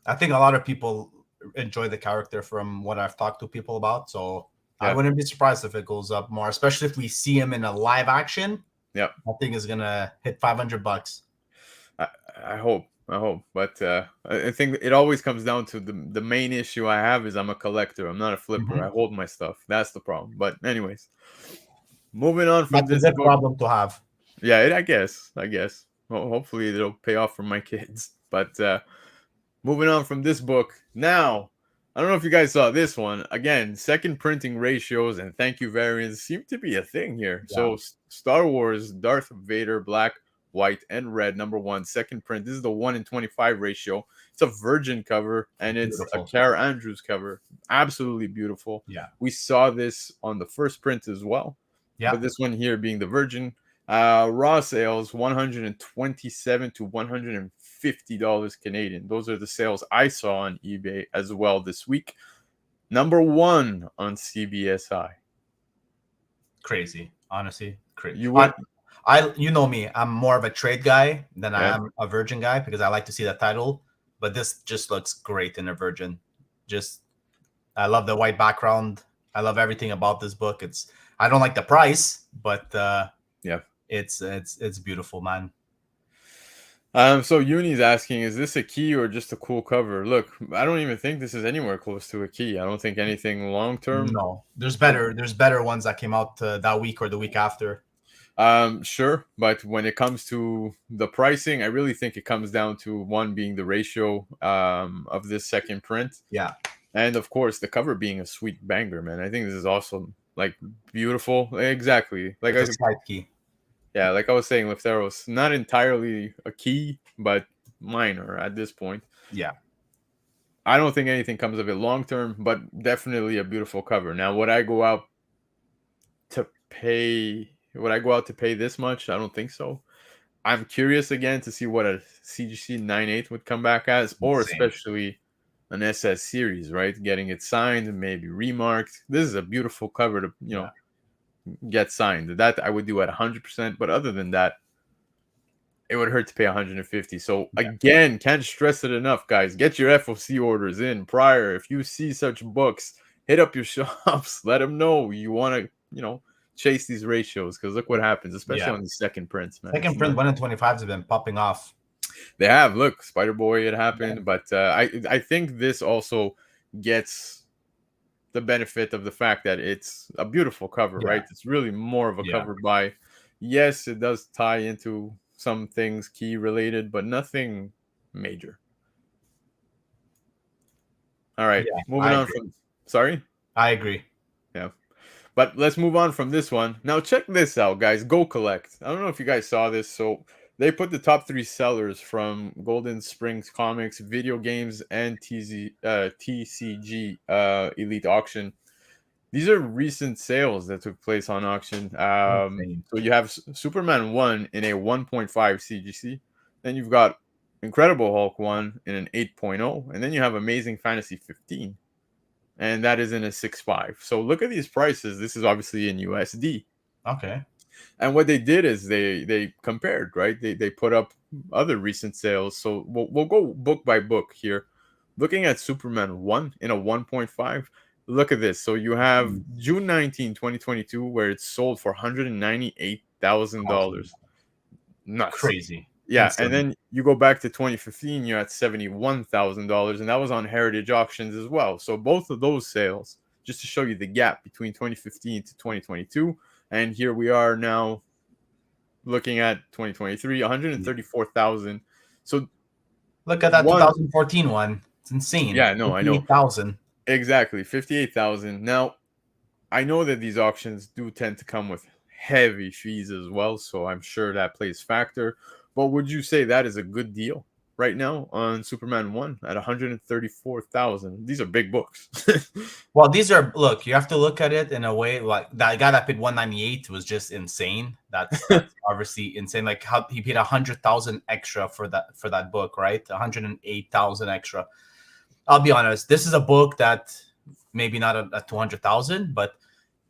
I think a lot of people enjoy the character from what I've talked to people about. So I Yeah, wouldn't be surprised if it goes up more, especially if we see him in a live action. yeah. I think it's gonna hit $500. I, I hope. But I think it always comes down to the main issue I have is I'm a collector. I'm not a flipper. I Mhm. hold my stuff. That's the problem. But anyways, moving on from That's a this good book. problem to have. Yeah, I guess. Well, hopefully it'll pay off for my kids. But moving on from this book. Now, I don't know if you guys saw this one. Again, second printing ratios and thank you variants seem to be a thing here. Yeah, So Star Wars, Darth Vader, black, white, and red, number one, second print. This is the 1 in 25 ratio. It's a virgin cover, and it's a beautiful. Cara Andrews cover. Absolutely beautiful. Yeah, We saw this on the first print as well. yeah. But this one here being the virgin. Raw sales $127 to $150 Canadian. Those are the sales I saw on eBay as well this week. Number one on CBSI. Crazy, honestly, crazy. You would, You know me, I'm more of a trade guy than I yeah. am a virgin guy because I like to see the title. But this just looks great in a virgin. Just I love the white background. I love everything about this book. I don't like the price, but Yeah. It's beautiful, man. So Uni's asking, is this a key or just a cool cover? Look, I don't even think this is anywhere close to a key. I don't think anything long term. No, there's better ones that came out that week or the week after. Sure, but when it comes to the pricing, I really think it comes down to one being the ratio of this second print. Yeah. And of course, the cover being a sweet banger, man. I think this is awesome, like beautiful. Exactly, like It's a side key. yeah, like I was saying, Lefteros, not entirely a key, but minor at this point. Yeah. I don't think anything comes of it long term, but definitely a beautiful cover. Now, would I go out to pay? Would I go out to pay this much? I don't think so. I'm curious again to see what a CGC 98 would come back as, or Same. especially an SS series, right? Getting it signed and maybe remarked. This is a beautiful cover to, get signed. That I would do at 100%, but other than that, it would hurt to pay 150. So again, can't stress it enough, guys. Get your FOC orders in prior. If you see such books, hit up your shops. Let them know you want to, chase these ratios because look what happens, especially on the second prints, man. Second print 1 in 25s have been popping off. They have. Look, Spider Boy, it happened, but I think this also gets the benefit of the fact that it's a beautiful cover, right? It's really more of a cover by. Yes, it does tie into some things key related, but nothing major. All right, Yeah, moving I on agree. from. Sorry. I agree. Yeah. But let's move on from this one. Now check this out, guys. Go Collect. I don't know if you guys saw this. So they put the top 3 sellers from Golden Springs Comics, video games, and TCG Elite Auction. These are recent sales that took place on auction. Insane. So you have Superman 1 in a 1.5 CGC. Then you've got Incredible Hulk 1 in an 8.0. And then you have Amazing Fantasy 15, and that is in a 6.5. So look at these prices. This is obviously in USD. Okay. And what they did is they compared, right? They put up other recent sales. So we'll go book by book here. Looking at Superman 1 in a 1.5, look at this. So you have June 19, 2022, where it's sold for $198,000. Nuts. Crazy. Yeah, Insane. and then you go back to 2015, you're at $71,000, and that was on Heritage Auctions as well. So both of those sales, just to show you the gap between 2015 to 2022, and here we are now looking at 2023, 134,000. So look at that 2014 one. It's insane. Yeah, no, I know. 58,000. Exactly, 58,000. Now, I know that these auctions do tend to come with heavy fees as well, so I'm sure that plays factor. But would you say that is a good deal right now on Superman 1 at 134,000? These are big books. Well, these are, look, you have to look at it in a way like that guy that paid 198 was just insane. That's obviously insane. Like how he paid 100,000 extra for that book, right? 108,000 extra. I'll be honest, this is a book that maybe not at 200,000, but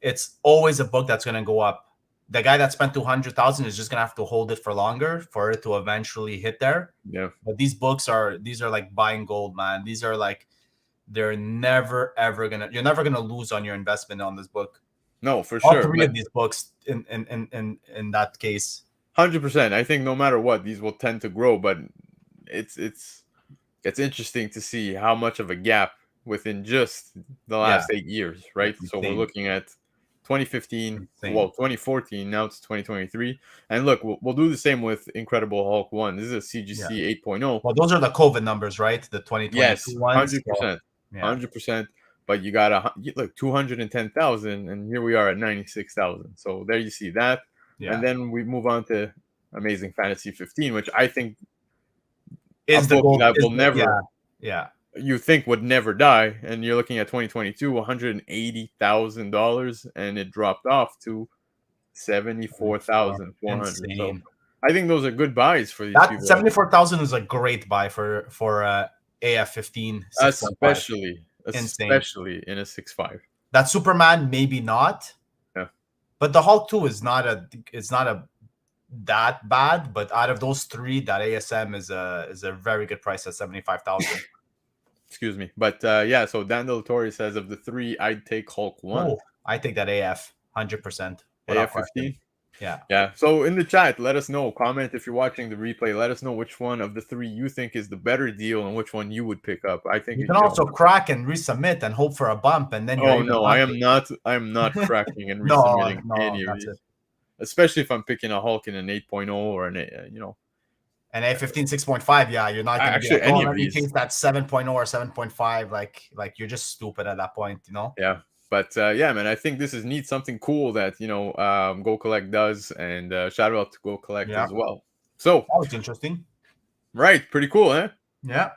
it's always a book that's going to go up. The guy that spent 200,000 is just gonna have to hold it for longer for it to eventually hit there. Yeah. But these are like buying gold, man. These are like, they're never ever you're never gonna lose on your investment on this book. No, for All sure. three of these books in that case. 100%. I think no matter what, these will tend to grow, but it's interesting to see how much of a gap within just the last 8 years, right? So we're looking at 2015, 2014, now it's 2023. And look, we'll do the same with Incredible Hulk 1. This is a CGC 8.0. Well, those are the COVID numbers, right? The 2022 yes, ones. 100%. 100%. But you got look, 210,000, and here we are at 96,000. So there you see that. Yeah. And then we move on to Amazing Fantasy 15, which I think is the book that will never. Yeah. You think would never die, and you're looking at 2022, $180,000, and it dropped off to 74,400. So I think those are good buys for these people. 74,000 is a great buy for AF15, especially in a 6.5. That Superman maybe not. Yeah, but the Hulk 2 is not a that bad. But out of those three, that ASM is a very good price at 75,000. Excuse me, but yeah. So Dan Del Torre says of the three, I'd take Hulk 1. Oh, I take that AF 100%. AF15. Yeah. So in the chat, let us know. Comment if you're watching the replay. Let us know which one of the three you think is the better deal and which one you would pick up. I think you can also crack and resubmit and hope for a bump, and then. Oh no, I am not cracking and resubmitting any of these. Especially if I'm picking a Hulk in an 8.0 or an an A15 6.5, yeah, you're not going to be any of these. Case that 7.0 or 7.5, like you're just stupid at that point, Yeah, but yeah, man, I think this is neat, something cool that Go Collect does, and shout out to Go Collect as well. So that was interesting, right? Pretty cool, huh? Yeah.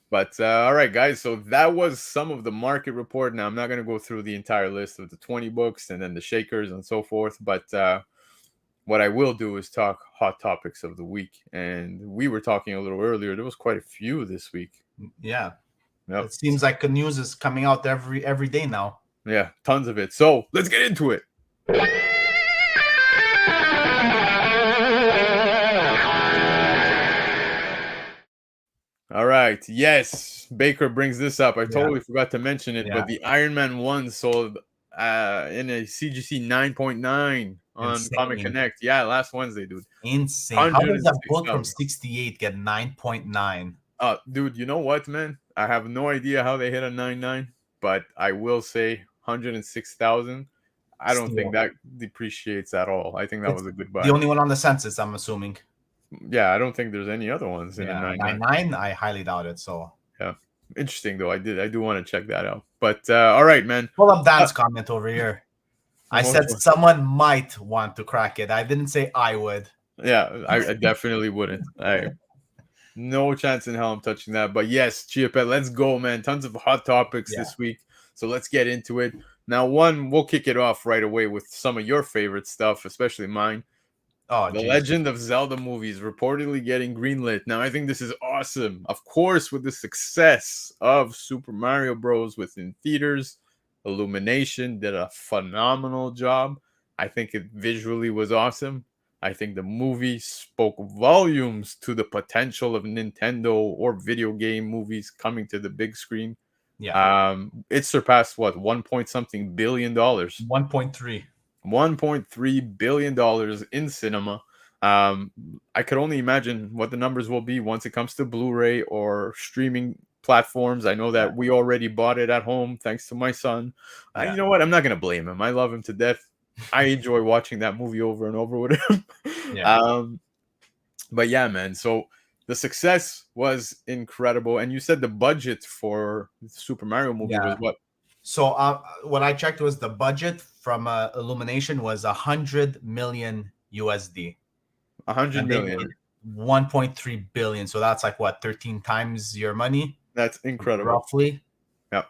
But all right, guys. So that was some of the market report. Now I'm not going to go through the entire list of the 20 books and then the shakers and so forth, but. What I will do is talk hot topics of the week. And we were talking a little earlier. There was quite a few this week. Yeah. Yep. It seems like the news is coming out every day now. Yeah, tons of it. So let's get into it. All right. Yes. Baker brings this up. I totally forgot to mention it, but the Iron Man 1 sold in a CGC 9.9 on Comic Connect. Yeah, last Wednesday, dude. Insane. How does that book from 68 get 9.9? Dude, you know what, man? I have no idea how they hit a 9.9, but I will say 106,000. I don't think that depreciates at all. I think that was a good buy. The only one on the census, I'm assuming. Yeah, I don't think there's any other ones in a 9.9. 9.9, I highly doubt it. So yeah. Interesting though. I do want to check that out. But all right, man. Pull up Dan's comment over here. I said One. someone might want to crack it. I didn't say I would. Yeah, I definitely wouldn't. No chance in hell I'm touching that. But yes, Chiapet, let's go, man. Tons of hot topics this week. So let's get into it. Now, we'll kick it off right away with some of your favorite stuff, especially mine. Oh, the Legend of Zelda movies reportedly getting greenlit. Now, I think this is awesome. Of course, with the success of Super Mario Bros. Within theaters, Illumination did a phenomenal job. I think it visually was awesome. I think the movie spoke volumes to the potential of Nintendo or video game movies coming to the big screen. Yeah. It surpassed what, 1 point something billion dollars. 1.3. $1.3 billion in cinema. I could only imagine what the numbers will be once it comes to Blu-ray or streaming platforms. I know that we already bought it at home thanks to my son. You know what? I'm not going to blame him. I love him to death. I enjoy watching that movie over and over with him. But yeah, man. So the success was incredible. And you said the budget for the Super Mario movie was what? So what I checked was the budget from Illumination was 100 million USD. 100 million. 1.3 billion. So that's like what, 13 times your money? That's incredible. Roughly. Yeah.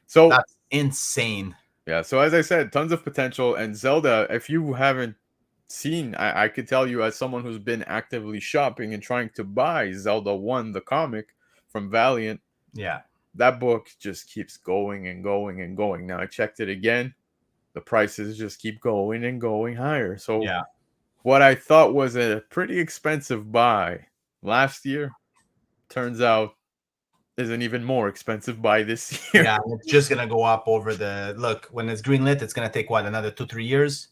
So that's insane. Yeah. So as I said, tons of potential. And Zelda, if you haven't seen, I could tell you as someone who's been actively shopping and trying to buy Zelda 1, the comic from Valiant. Yeah. That book just keeps going and going and going. Now I checked it again. The prices just keep going and going higher. So what I thought was a pretty expensive buy last year turns out is an even more expensive buy this year. Yeah, it's just going to go up over when it's greenlit, it's going to take what, another 2-3 years?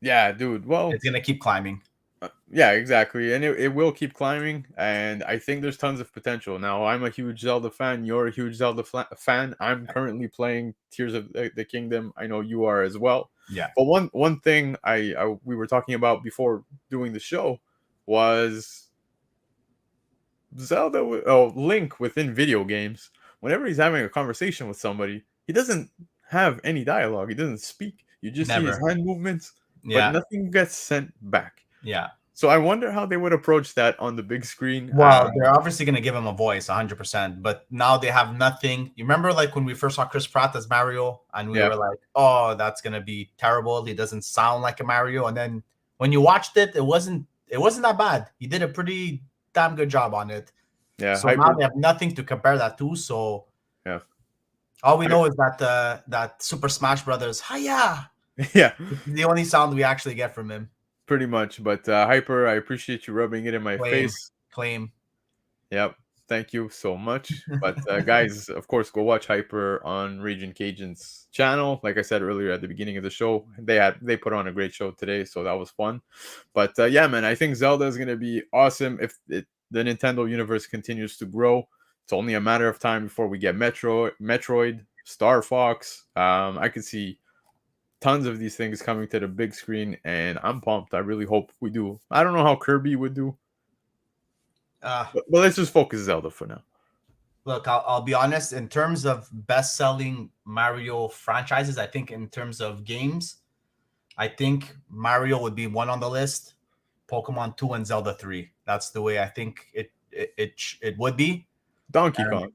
Yeah, dude. Well, it's going to keep climbing. Yeah, exactly. And it will keep climbing. And I think there's tons of potential. Now, I'm a huge Zelda fan. You're a huge Zelda fan. I'm currently playing Tears of the Kingdom. I know you are as well. Yeah. But one thing we were talking about before doing the show was Zelda, Link within video games. Whenever he's having a conversation with somebody, he doesn't have any dialogue. He doesn't speak. You just see his hand movements, but nothing gets sent back. Yeah. So I wonder how they would approach that on the big screen. Well, they're obviously going to give him a voice 100%, but now they have nothing. You remember like when we first saw Chris Pratt as Mario and we were like, oh, that's going to be terrible. He doesn't sound like a Mario. And then when you watched it, it wasn't that bad. He did a pretty damn good job on it. Yeah. So now they have nothing to compare that to. So yeah. All we know is that that Super Smash Brothers, hiya. Yeah. The only sound we actually get from him. Pretty much, but Hyper, I appreciate you rubbing it in my face. Claim. Yep, thank you so much. But guys, of course, go watch Hyper on Raging Cajun's channel. Like I said earlier at the beginning of the show, they put on a great show today, so that was fun. But yeah, man, I think Zelda is gonna be awesome if the Nintendo universe continues to grow. It's only a matter of time before we get Metroid, Star Fox. I could see tons of these things coming to the big screen, and I'm pumped. I really hope we do. I don't know how Kirby would do, but let's just focus Zelda for now. Look, I'll be honest. In terms of best-selling Mario franchises, I think in terms of games, I think Mario would be one on the list. Pokemon 2 and Zelda 3. That's the way I think it would be. Donkey Kong.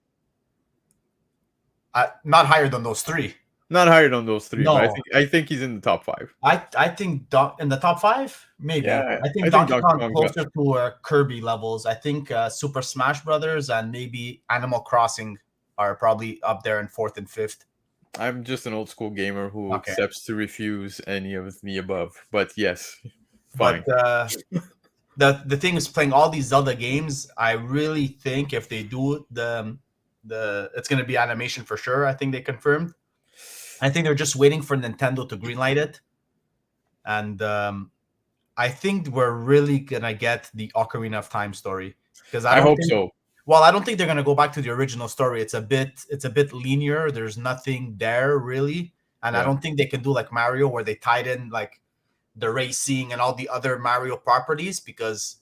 Not higher than those three. Not higher than those three. No. But I think he's in the top 5. I think in the top 5, maybe. Yeah, I think Donkey Kong closer to Kirby levels. I think Super Smash Brothers and maybe Animal Crossing are probably up there in 4th and 5th. I'm just an old school gamer who accepts to refuse any of the above. But yes, fine. But the thing is, playing all these Zelda games, I really think if they do it's going to be animation for sure. I think they confirmed. I think they're just waiting for Nintendo to greenlight it. And I think we're really going to get the Ocarina of Time story. Because I hope so. Well, I don't think they're going to go back to the original story. It's a bit linear. There's nothing there, really. And I don't think they can do like Mario, where they tied in like the racing and all the other Mario properties, because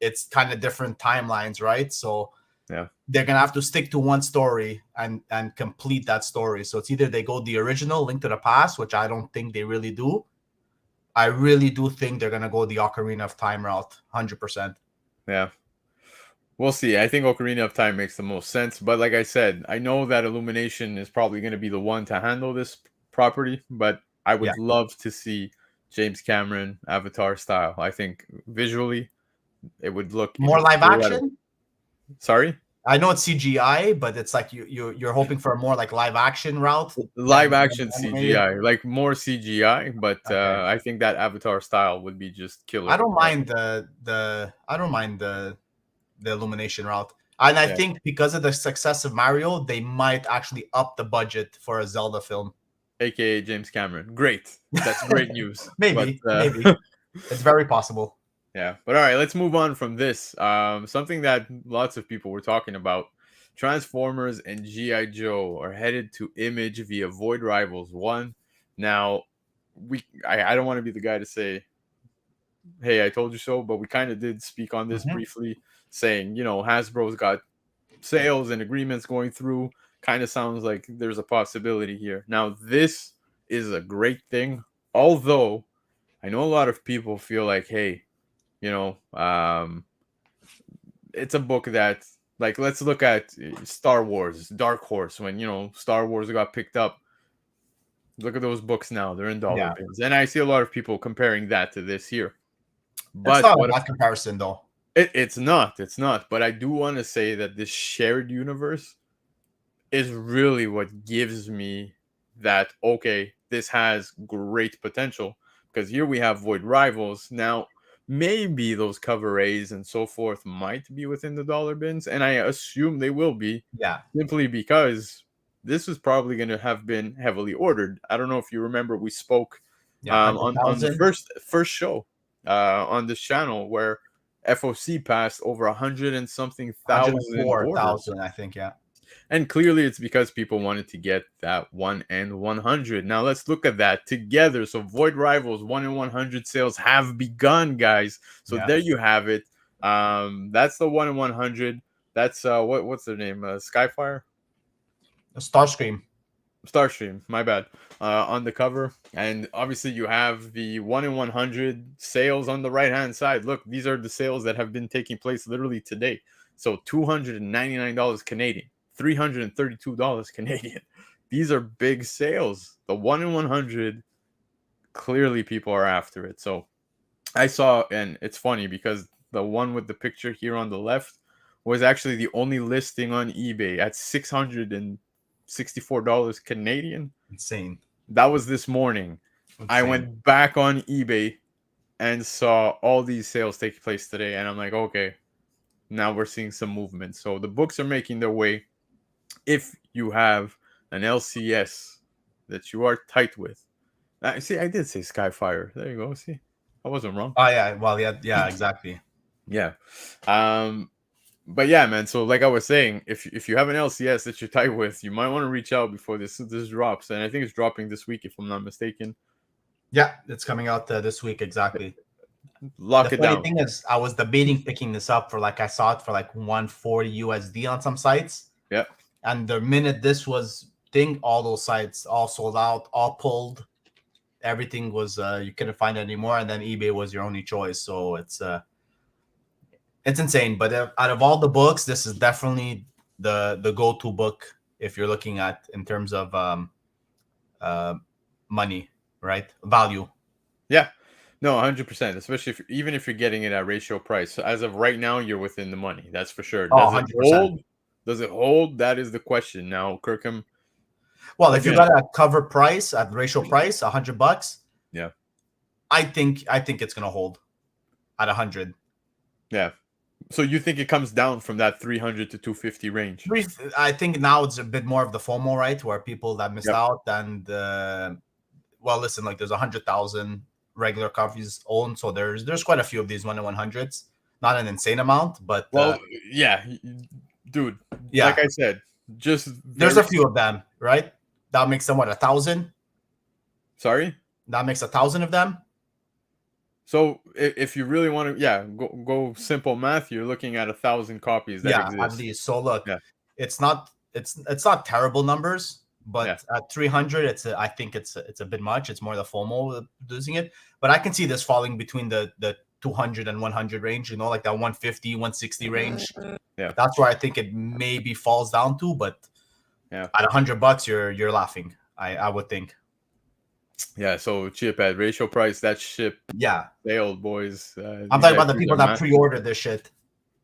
it's kind of different timelines, right? So Yeah. They're gonna have to stick to one story and complete that story. So it's either they go the original Link to the Past, which I don't think they really do. I really do think they're gonna go the Ocarina of Time route, 100%. Yeah. We'll see. I think Ocarina of Time makes the most sense, but like I said, I know that Illumination is probably going to be the one to handle this property, but I would love to see James Cameron Avatar style. I think visually it would look more live incredible. action. Sorry? I know it's CGI, but it's like you're hoping for a more like live action route. Live action CGI, like more CGI, but I think that Avatar style would be just killer. I don't mind the Illumination route. And I think because of the success of Mario, they might actually up the budget for a Zelda film. AKA James Cameron. Great. That's great news. Maybe. It's very possible. Yeah. But all right, let's move on from this. Something that lots of people were talking about. Transformers and G.I. Joe are headed to Image via Void Rivals 1. Now, I don't want to be the guy to say, hey, I told you so, but we kind of did speak on this briefly, saying, Hasbro's got sales and agreements going through. Kind of sounds like there's a possibility here. Now, this is a great thing, although I know a lot of people feel like, hey, it's a book that, like, let's look at Star Wars, Dark Horse, when, Star Wars got picked up. Look at those books now. They're in dollar bins. And I see a lot of people comparing that to this here. But it's not a bad comparison, though. It's not. But I do want to say that this shared universe is really what gives me that, okay, this has great potential. Because here we have Void Rivals. Now, maybe those cover A's and so forth might be within the dollar bins. And I assume they will be. Yeah. Simply because this was probably going to have been heavily ordered. I don't know if you remember, we spoke on the first show on this channel where FOC passed over 100 and something thousand. 104,000, I think, yeah. And clearly it's because people wanted to get that 1 in 100. Now let's look at that together. So Void Rivals 1 in 100 sales have begun, guys. So there you have it. That's the 1 in 100. That's what's their name? Skyfire? Starscream, my bad. On the cover. And obviously you have the 1 in 100 sales on the right hand side. Look, these are the sales that have been taking place literally today. So $299 Canadian. $332 Canadian. These are big sales. The 1 in 100, clearly people are after it. So I saw, and it's funny because the one with the picture here on the left was actually the only listing on eBay at $664 Canadian. Insane. That was this morning. Insane. I went back on eBay and saw all these sales take place today. And I'm like, okay, now we're seeing some movement. So the books are making their way. If you have an LCS that you are tight with. See, I did say Skyfire. There you go. See, I wasn't wrong. Oh, yeah. Well, yeah, exactly. Yeah. But yeah, man. So like I was saying, if you have an LCS that you're tight with, you might want to reach out before this drops. And I think it's dropping this week, if I'm not mistaken. Yeah, it's coming out this week. Exactly. Lock it down. The thing is, I was debating picking this up for I saw it for like 140 USD on some sites. Yeah. And the minute this was all those sites all sold out, all pulled. Everything was you couldn't find it anymore, and then eBay was your only choice. So it's insane. But out of all the books, this is definitely the go-to book if you're looking at in terms of money, right? Value. Yeah. No, 100%. Especially even if you're getting it at ratio price. So as of right now, you're within the money. That's for sure. Does it hold? Does it hold? That is the question. Now, Kirkham. Well, if you got a cover price at ratio price, $100. Yeah. I think it's gonna hold at 100. Yeah. So you think it comes down from that 300 to 250 range? I think now it's a bit more of the FOMO, right? Where people that missed out and well, listen, like there's 100,000 regular copies owned, so there's quite a few of these 1 in 100s. Not an insane amount, but yeah. Dude, like I said, there's a few of them, right? That makes them 1,000. Sorry, that makes 1,000 of them. So if you really want to, go simple math. You're looking at 1,000 copies that Yeah, at exist. least. So look, Yeah, it's not terrible numbers, yeah, but at 300, I think it's a bit much. It's more the FOMO producing it, but I can see this falling between the 200 and 100 range. Like that 150, 160 range. yeah, That's where I think it maybe falls down to. But yeah, at $100, you're laughing. I would think. yeah. So chip at ratio price, that ship Yeah, sailed, boys. I'm These talking guys about the do people their that math. pre-ordered this shit.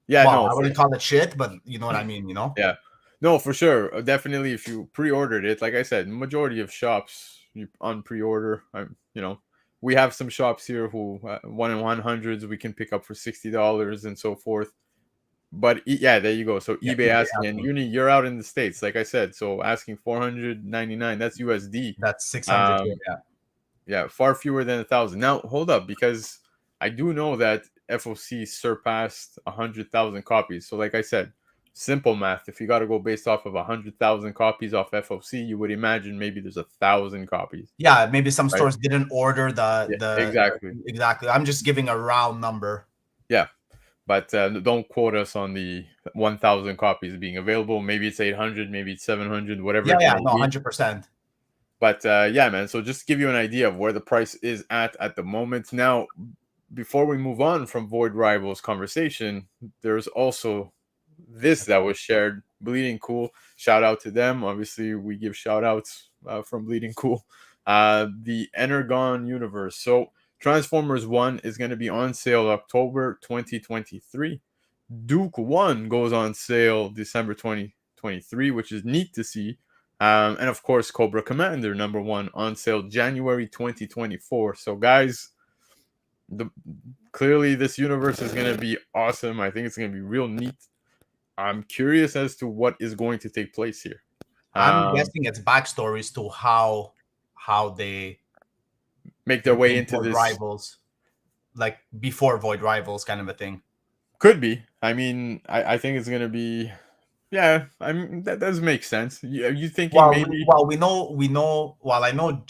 Yeah, Well, no, I for wouldn't call it shit, but you know what I mean. yeah, no, for sure. Definitely, if you pre-ordered it, like I said, majority of shops on pre-order. We have some shops here who 1 in 100s we can pick up for $60 and so forth. But yeah, there you go. So Yeah, eBay eBay asking, and asking. you're out in the States, like I said. So asking 499, that's USD. That's 600 here. Um, Yeah. yeah, far fewer than 1,000. Now hold up, because I do know that FOC surpassed 100,000 copies. So like I said, simple math. If you got to go based off of 100,000 copies off FOC, you would imagine maybe there's 1,000 copies, Yeah, maybe some right? stores didn't order Yeah, exactly. exactly. I'm just giving a round number. Yeah. But don't quote us on the 1,000 copies being available. Maybe it's 800, maybe it's 700, whatever Yeah, it yeah, may no, be. 100%. But yeah, man. So just to give you an idea of where the price is at the moment. Now, before we move on from Void Rivals conversation, there's also this that was shared. Bleeding Cool. Shout out to them. Obviously, we give shout outs from Bleeding Cool. The Energon universe. So Transformers 1 is going to be on sale October 2023. Duke 1 goes on sale December 2023, which is neat to see. And of course, Cobra Commander #1 on sale January 2024. So, guys, clearly this universe is going to be awesome. I think it's going to be real neat. I'm curious as to what is going to take place here. I'm guessing it's backstories to how they make their way into Void this. Rivals, like before Void Rivals, kind of a thing. Could be. I mean, I think it's going to be. Yeah, I mean that does make sense. You thinking maybe? Well, we know. Well, I know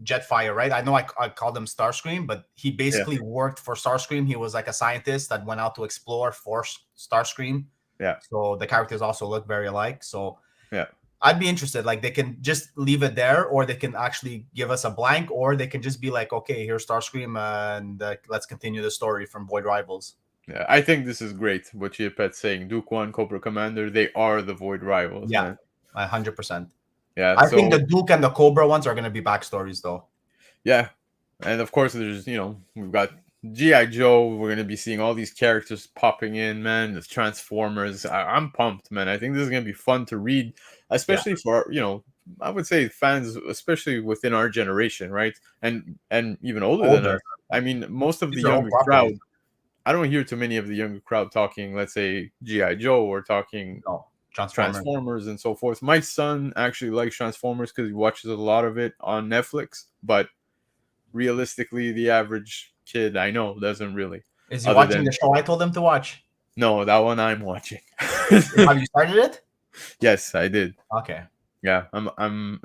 Jetfire, right? I know I called him Starscream, but he basically worked for Starscream. He was like a scientist that went out to explore for Starscream. Yeah. So the characters also look very alike. So yeah, I'd be interested. Like they can just leave it there, or they can actually give us a blank, or they can just be like, okay, here's Starscream, and let's continue the story from Void Rivals. Yeah, I think this is great. What Chiapet's saying, Duke 1, Cobra Commander, they are the Void Rivals. Yeah, man. 100%. Yeah, I think the Duke and the Cobra ones are going to be backstories, though. Yeah, and of course, there's we've got G.I. Joe. We're going to be seeing all these characters popping in, man. The Transformers. I'm pumped, man. I think this is going to be fun to read, especially for I would say fans, especially within our generation, right? And even older than us. I mean, most of the younger crowd. I don't hear too many of the younger crowd talking, let's say, G.I. Joe or talking Transformers and so forth. My son actually likes Transformers because he watches a lot of it on Netflix. But realistically, the average kid I know doesn't really. Is he watching the show I told him to watch? No, that one I'm watching. Have you started it? Yes, I did. Okay. Yeah,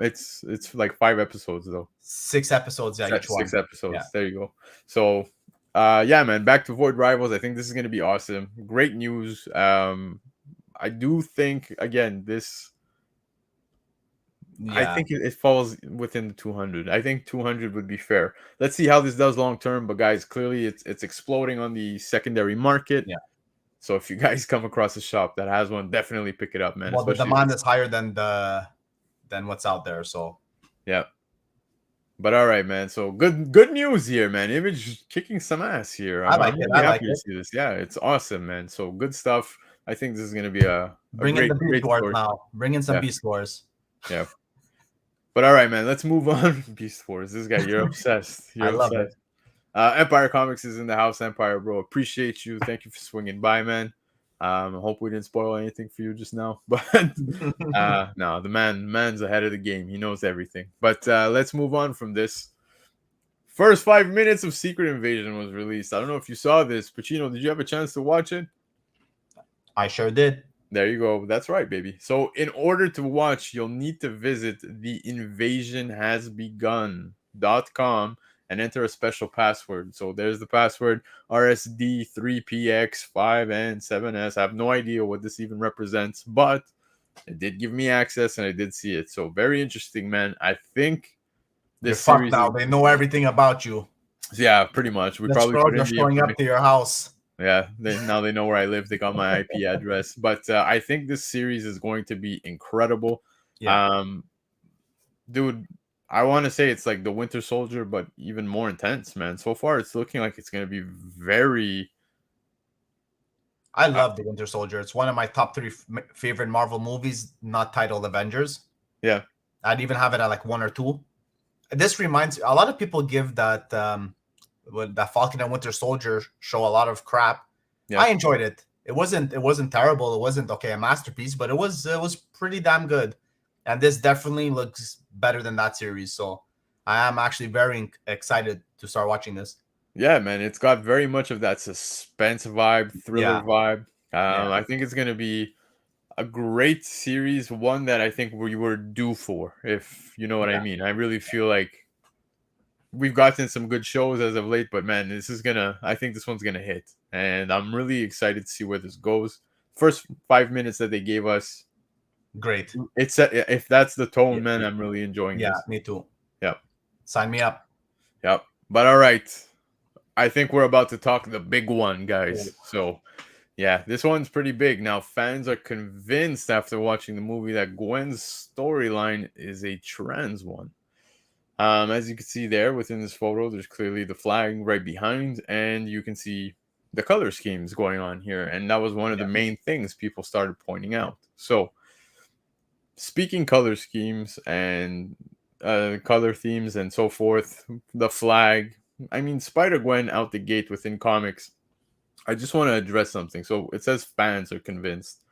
it's like 5 episodes though. 6 episodes, yeah, each one. 6 episodes. Yeah. There you go. So yeah, man, back to Void Rivals. I think this is going to be awesome. Great news. I do think, again, this... Yeah. I think it falls within the 200. I think 200 would be fair. Let's see how this does long term. But, guys, clearly it's exploding on the secondary market. Yeah. So if you guys come across a shop that has one, definitely pick it up, man. Well, the demand is higher than what's out there. So, yeah. But all right, man. So good news here, man. Image kicking some ass here. I'm really happy to see this. Yeah, it's awesome, man. So good stuff. I think this is gonna be a great story now. Bring in some Beast Wars. Yeah. But all right, man. Let's move on. Beast Wars. This guy, you're obsessed. You're love it. Empire Comics is in the house. Empire, bro. Appreciate you. Thank you for swinging by, man. I hope we didn't spoil anything for you just now, but no, the man's ahead of the game. He knows everything. But let's move on from this. First 5 minutes of Secret Invasion was released. I don't know if you saw this. Pacino, did you have a chance to watch it? I sure did. There you go. That's right, baby. So in order to watch, you'll need to visit the invasionhasbegun.com and enter a special password. So there's the password RSD3PX5 and 7S. I have no idea what this even represents, but it did give me access and I did see it. So very interesting, man. I think You're this fucked series now. They know everything about you. yeah, pretty much. We probably put in They're the showing up information. to your house. Yeah, now they know where I live. They got my IP address. But I think this series is going to be incredible. Yeah. Dude, I want to say it's like the Winter Soldier, but even more intense, man. So far, it's looking like it's going to be very. I love the Winter Soldier. It's one of my top 3 favorite Marvel movies, not titled Avengers. Yeah. I'd even have it at like 1 or 2. This reminds a lot of people give that that Falcon and Winter Soldier show a lot of crap. Yeah. I enjoyed it. It wasn't terrible. It wasn't a masterpiece, but it was pretty damn good. And this definitely looks better than that series. So I am actually very excited to start watching this. Yeah, man, it's got very much of that suspense vibe, thriller vibe. I think it's gonna be a great series, one that I think we were due for, if you know what I mean. I really feel like we've gotten some good shows as of late, but man, I think this one's gonna hit, and I'm really excited to see where this goes. First 5 minutes that they gave us, great. It's if that's the tone, man, I'm really enjoying this. Yeah, me too. Yep. Sign me up. Yep. But all right, I think we're about to talk the big one, guys. So, yeah, this one's pretty big. Now, fans are convinced after watching the movie that Gwen's storyline is a trans one. As you can see there within this photo, there's clearly the flag right behind, and you can see the color schemes going on here. And that was one of the main things people started pointing out. So, speaking color schemes and color themes and so forth, the flag, I mean, Spider-Gwen out the gate within comics. I just want to address something. So it says fans are convinced.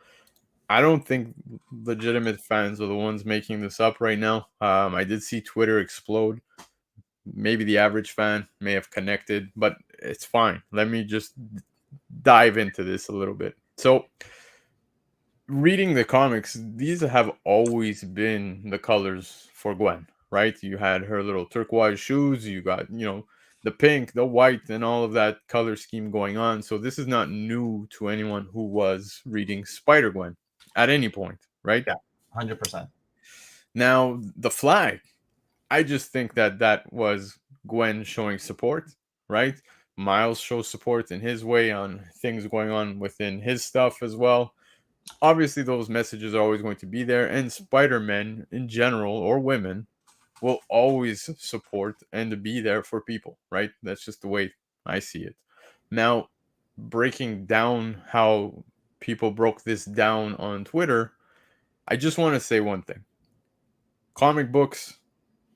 I don't think legitimate fans are the ones making this up right now. I did see Twitter explode. Maybe the average fan may have connected, but it's fine. Let me just dive into this a little bit. So, reading the comics, these have always been the colors for Gwen, right? You had her little turquoise shoes, you got, the pink, the white, and all of that color scheme going on. So this is not new to anyone who was reading Spider-Gwen at any point, right? Yeah, 100%. Now, the flag, I just think that was Gwen showing support, right? Miles shows support in his way on things going on within his stuff as well. Obviously, those messages are always going to be there, and Spider-Men in general, or women, will always support and be there for people, right? That's just the way I see it. Now, breaking down how people broke this down on Twitter, I just want to say one thing. Comic books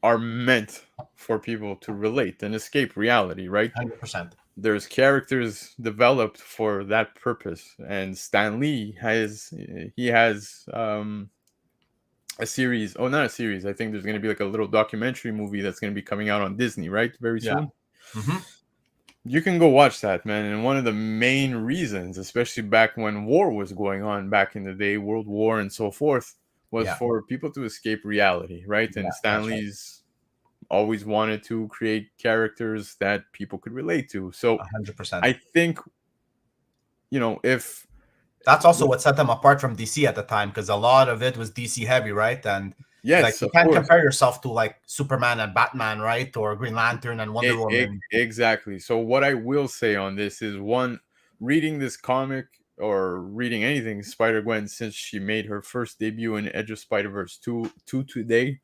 are meant for people to relate and escape reality, right? 100%. There's characters developed for that purpose, and Stan Lee has a series. Oh, not a series. I think there's going to be like a little documentary movie that's going to be coming out on Disney, right? Very soon. Mm-hmm. You can go watch that, man. And one of the main reasons, especially back when war was going on back in the day, World War and so forth, was for people to escape reality, right? And Stan Lee's always wanted to create characters that people could relate to. So 100%. I think, if that's also what set them apart from DC at the time, because a lot of it was DC heavy, right? And yes, you can't compare yourself to like Superman and Batman, right? Or Green Lantern and Wonder Woman. Exactly. So what I will say on this is, one, reading this comic or reading anything Spider-Gwen since she made her first debut in Edge of Spider-Verse 2 today,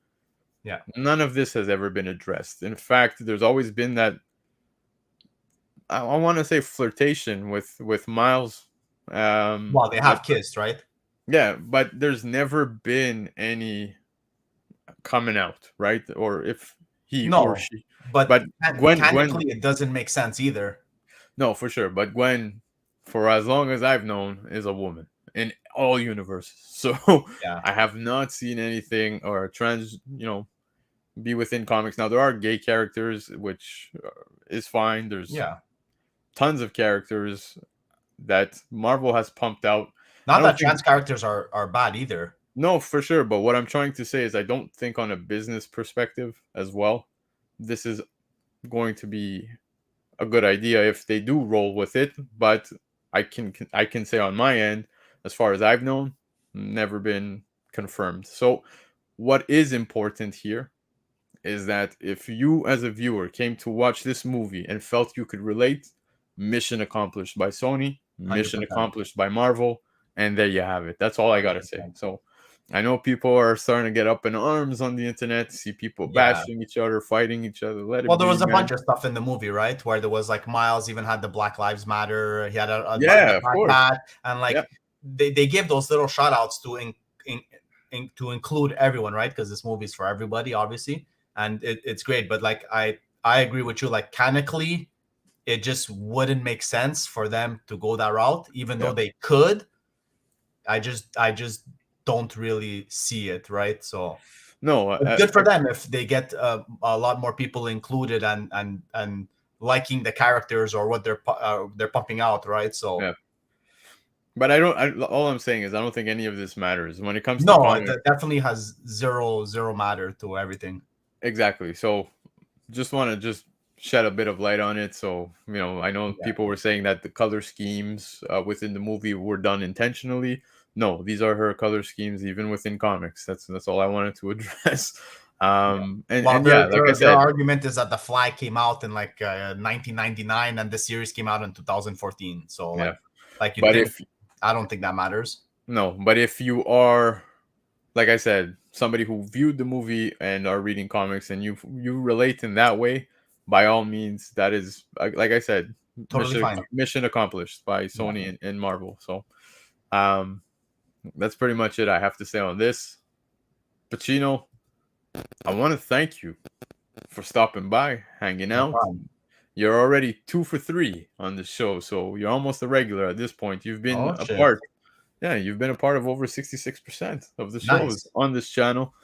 none of this has ever been addressed. In fact, there's always been that, I want to say, flirtation with Miles. Well, they have kissed, right? Yeah, but there's never been any coming out, right? Or if he or she. But Gwen, it doesn't make sense either. No, for sure. But Gwen, for as long as I've known, is a woman in all universes. So I have not seen anything or trans, be within comics. Now, there are gay characters, which is fine. There's tons of characters that Marvel has pumped out. Not that trans characters are bad either. No, for sure. But what I'm trying to say is, I don't think on a business perspective as well, this is going to be a good idea if they do roll with it. But I can say on my end, as far as I've known, never been confirmed. So what is important here is that if you as a viewer came to watch this movie and felt you could relate, mission accomplished by Sony, mission 100%. accomplished by Marvel, and there you have it. That's all I gotta say. 100%. So I know people are starting to get up in arms on the internet, see people bashing each other, fighting each other. Let it Well, there be, was a man. bunch of stuff in the movie, right? Where there was like Miles even had the Black Lives Matter. He had the Yeah, of black course. hat, and like Yeah. they give those little shout outs to include everyone, right? Because this movie is for everybody, obviously, and it's great. But like I agree with you. Like canonically, it just wouldn't make sense for them to go that route, even though they could. I just don't really see it, right? So No, it's good for them if they get a lot more people included and liking the characters or what they're pumping out, right? So yeah. But all I'm saying is I don't think any of this matters when it comes to no, comics. it definitely has zero matter to everything. Exactly. So just want to shed a bit of light on it. So, I know people were saying that the color schemes within the movie were done intentionally. No, these are her color schemes even within comics. That's all I wanted to address. And like I said, their argument is that the flag came out in like 1999 and the series came out in 2014. So like you but think, I don't think that matters. No, but if you are, like I said, somebody who viewed the movie and are reading comics and you relate in that way, by all means, that is, like I said, totally mission accomplished by Sony and Marvel. So that's pretty much it I have to say on this. Pacino, I want to thank you for stopping by, hanging out. You're already 2 for 3 on the show, so you're almost a regular at this point. You've been a part. Yeah, you've been a part of over 66% of the shows on this channel.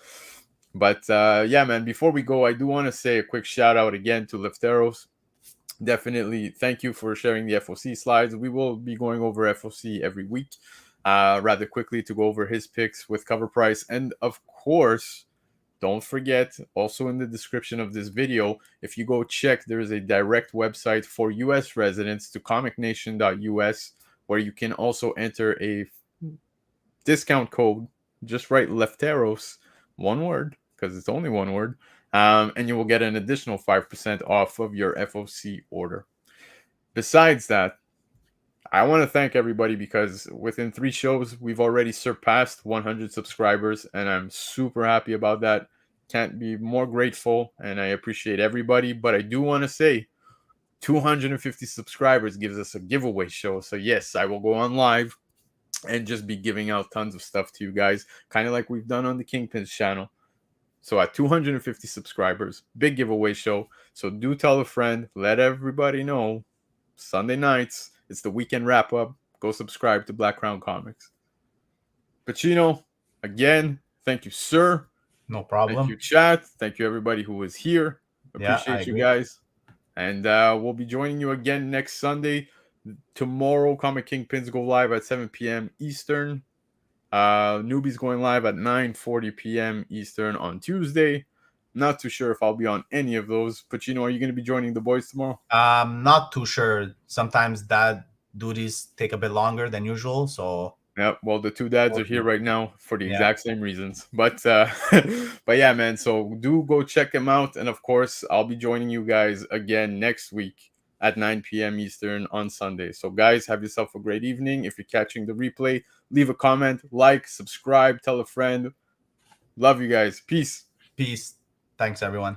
But yeah, man, before we go, I do want to say a quick shout out again to Lefteros. Definitely thank you for sharing the FOC slides. We will be going over FOC every week rather quickly to go over his picks with cover price. And of course, don't forget, also in the description of this video, if you go check, there is a direct website for US residents to comicnation.us where you can also enter a discount code. Just write Lefteros, one word, because it's only one word, and you will get an additional 5% off of your FOC order. Besides that, I want to thank everybody because within 3 shows, we've already surpassed 100 subscribers, and I'm super happy about that. Can't be more grateful, and I appreciate everybody. But I do want to say 250 subscribers gives us a giveaway show. So yes, I will go on live and just be giving out tons of stuff to you guys, kind of like we've done on the Kingpin's channel. So at 250 subscribers, big giveaway show. So do tell a friend, let everybody know. Sunday nights, it's the weekend wrap up. Go subscribe to Blakk Crown Comics. Pacino, again, thank you, sir. No problem. Thank you, chat. Thank you, everybody who was here. Appreciate you guys. And we'll be joining you again next Sunday. Tomorrow, Comic Kingpins go live at 7 p.m. Eastern. Newbies going live at 9:40 p.m. Eastern on Tuesday. Not too sure if I'll be on any of those. Pacino, are you going to be joining the boys tomorrow? Not too sure. Sometimes dad duties take a bit longer than usual. So yeah, well, the 2 dads are here right now for the exact same reasons. But but yeah, man. So do go check them out. And of course, I'll be joining you guys again next week at 9 p.m. Eastern on Sunday. So guys, have yourself a great evening. If you're catching the replay, leave a comment, like, subscribe, tell a friend. Love you guys. Peace. Thanks, everyone.